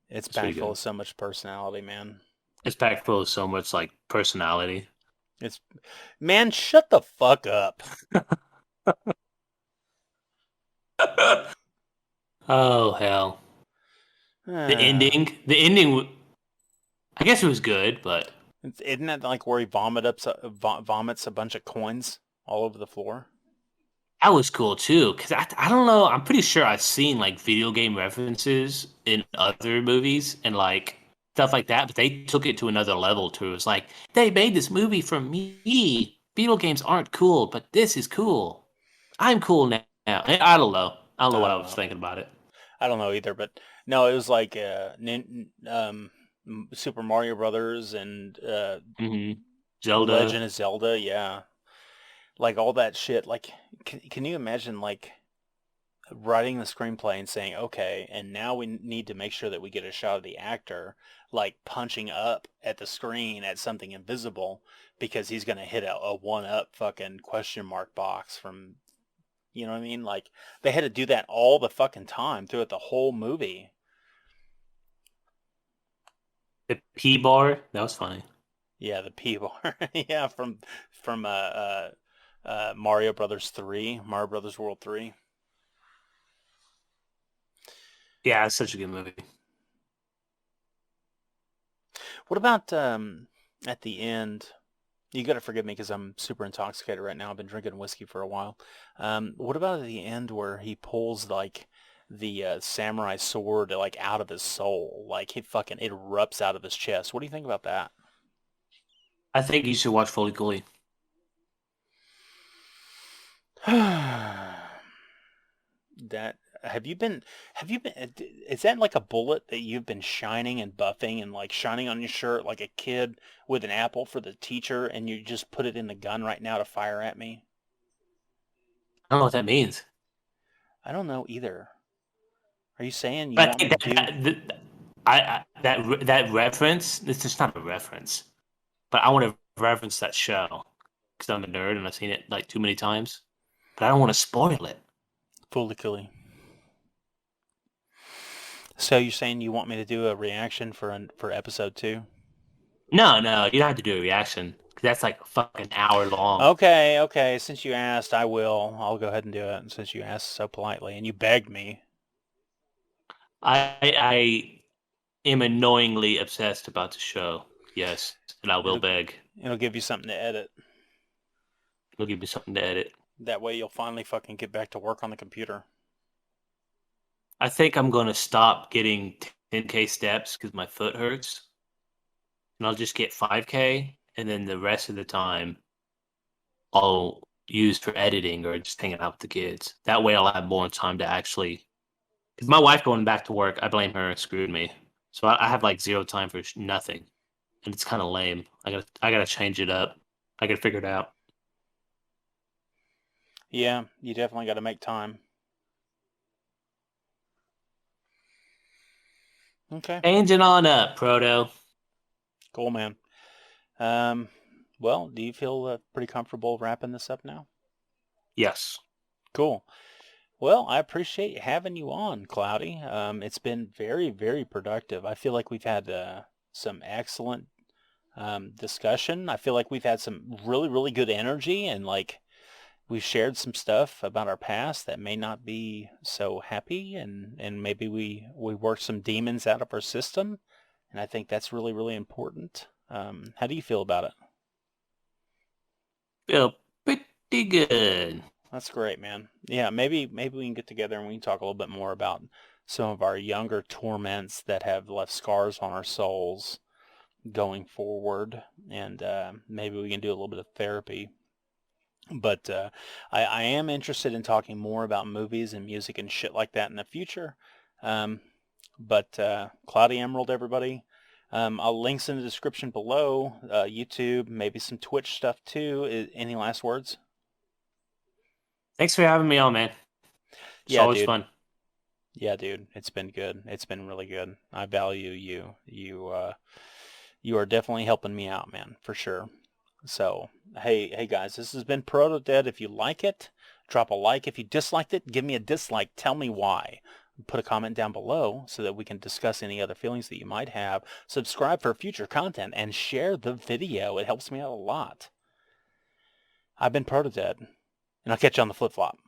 It's It's pretty packed full good. of so much personality, man. It's packed full of so much like personality. It's man, shut the fuck up. Oh hell. The ending, I guess it was good, but Isn't that like where he vomits a bunch of coins all over the floor? that was cool too. Cause I don't know. I'm pretty sure I've seen like video game references in other movies and like stuff like that, but they took it to another level too. It's like they made this movie for me. Video games aren't cool, but this is cool. I'm cool now. I don't know. I don't know I what I don't was know. thinking about it. I don't know either, but no, it was like Super Mario Brothers and hmm Zelda. Legend of Zelda. Yeah, like all that shit. Like, can you imagine like writing the screenplay and saying, okay, and now we need to make sure that we get a shot of the actor like punching up at the screen at something invisible because he's going to hit a one-up fucking question mark box from, you know what I mean? Like, they had to do that all the fucking time throughout the whole movie. The P bar, that was funny. Yeah, the P bar. Yeah, from Mario Brothers 3, Mario Brothers World 3. Yeah, it's such a good movie. What about at the end? You got to forgive me because I'm super intoxicated right now. I've been drinking whiskey for a while. What about at the end where he pulls like the samurai sword like out of his soul, like he fucking it erupts out of his chest? What do you think about that? I think you should watch Fully Cooley. That have you been is that like a bullet that you've been shining and buffing and like shining on your shirt like a kid with an apple for the teacher and you just put it in the gun right now to fire at me? I don't know what that means. I don't know either. Are you saying you But I want me think to do that reference, it's just not a reference. But I want to reference that show because I'm a nerd and I've seen it like too many times. But I don't want to spoil it. fully killy? So you're saying you want me to do a reaction for episode 2? No, you don't have to do a reaction because that's like a fucking hour long. Okay, okay. Since you asked, I will. I'll go ahead and do it. Since you asked so politely and you begged me. I am annoyingly obsessed about the show. Yes, and I will It'll beg. it'll give you something to edit. It'll give me something to edit. That way you'll finally fucking get back to work on the computer. I think I'm gonna stop getting 10K steps because my foot hurts, and I'll just get 5K, and then the rest of the time I'll use for editing or just hanging out with the kids. That way I'll have more time to actually. Because my wife going back to work, I blame her. Screwed me. So I have like zero time for nothing, and it's kind of lame. I gotta change it up. I gotta figure it out. Yeah, you definitely got to make time. Okay, Changing on up, Proto. cool, man. Um, well, do you feel pretty comfortable wrapping this up now? Yes. Cool. Well, I appreciate having you on, Cloudy. It's been very, very productive. I feel like we've had some excellent discussion. I feel like we've had some really, really good energy and like we've shared some stuff about our past that may not be so happy and maybe we worked some demons out of our system. And I think that's really, really important. How do you feel about it? Feel pretty good. That's great, man. Yeah, maybe we can get together and we can talk a little bit more about some of our younger torments that have left scars on our souls going forward, and maybe we can do a little bit of therapy. But I am interested in talking more about movies and music and shit like that in the future. Um, but Cloudy Emerald, everybody. I'll links in the description below. YouTube, maybe some Twitch stuff too. Any last words? Thanks for having me on, man. It's Yeah, always dude. fun. Yeah, dude. It's been good. It's been really good. I value you. You are definitely helping me out, man, for sure. So, hey guys, this has been Protodead. If you like it, drop a like. If you disliked it, give me a dislike. Tell me why. Put a comment down below so that we can discuss any other feelings that you might have. Subscribe for future content and share the video. It helps me out a lot. I've been Protodead, and I'll catch you on the flip-flop.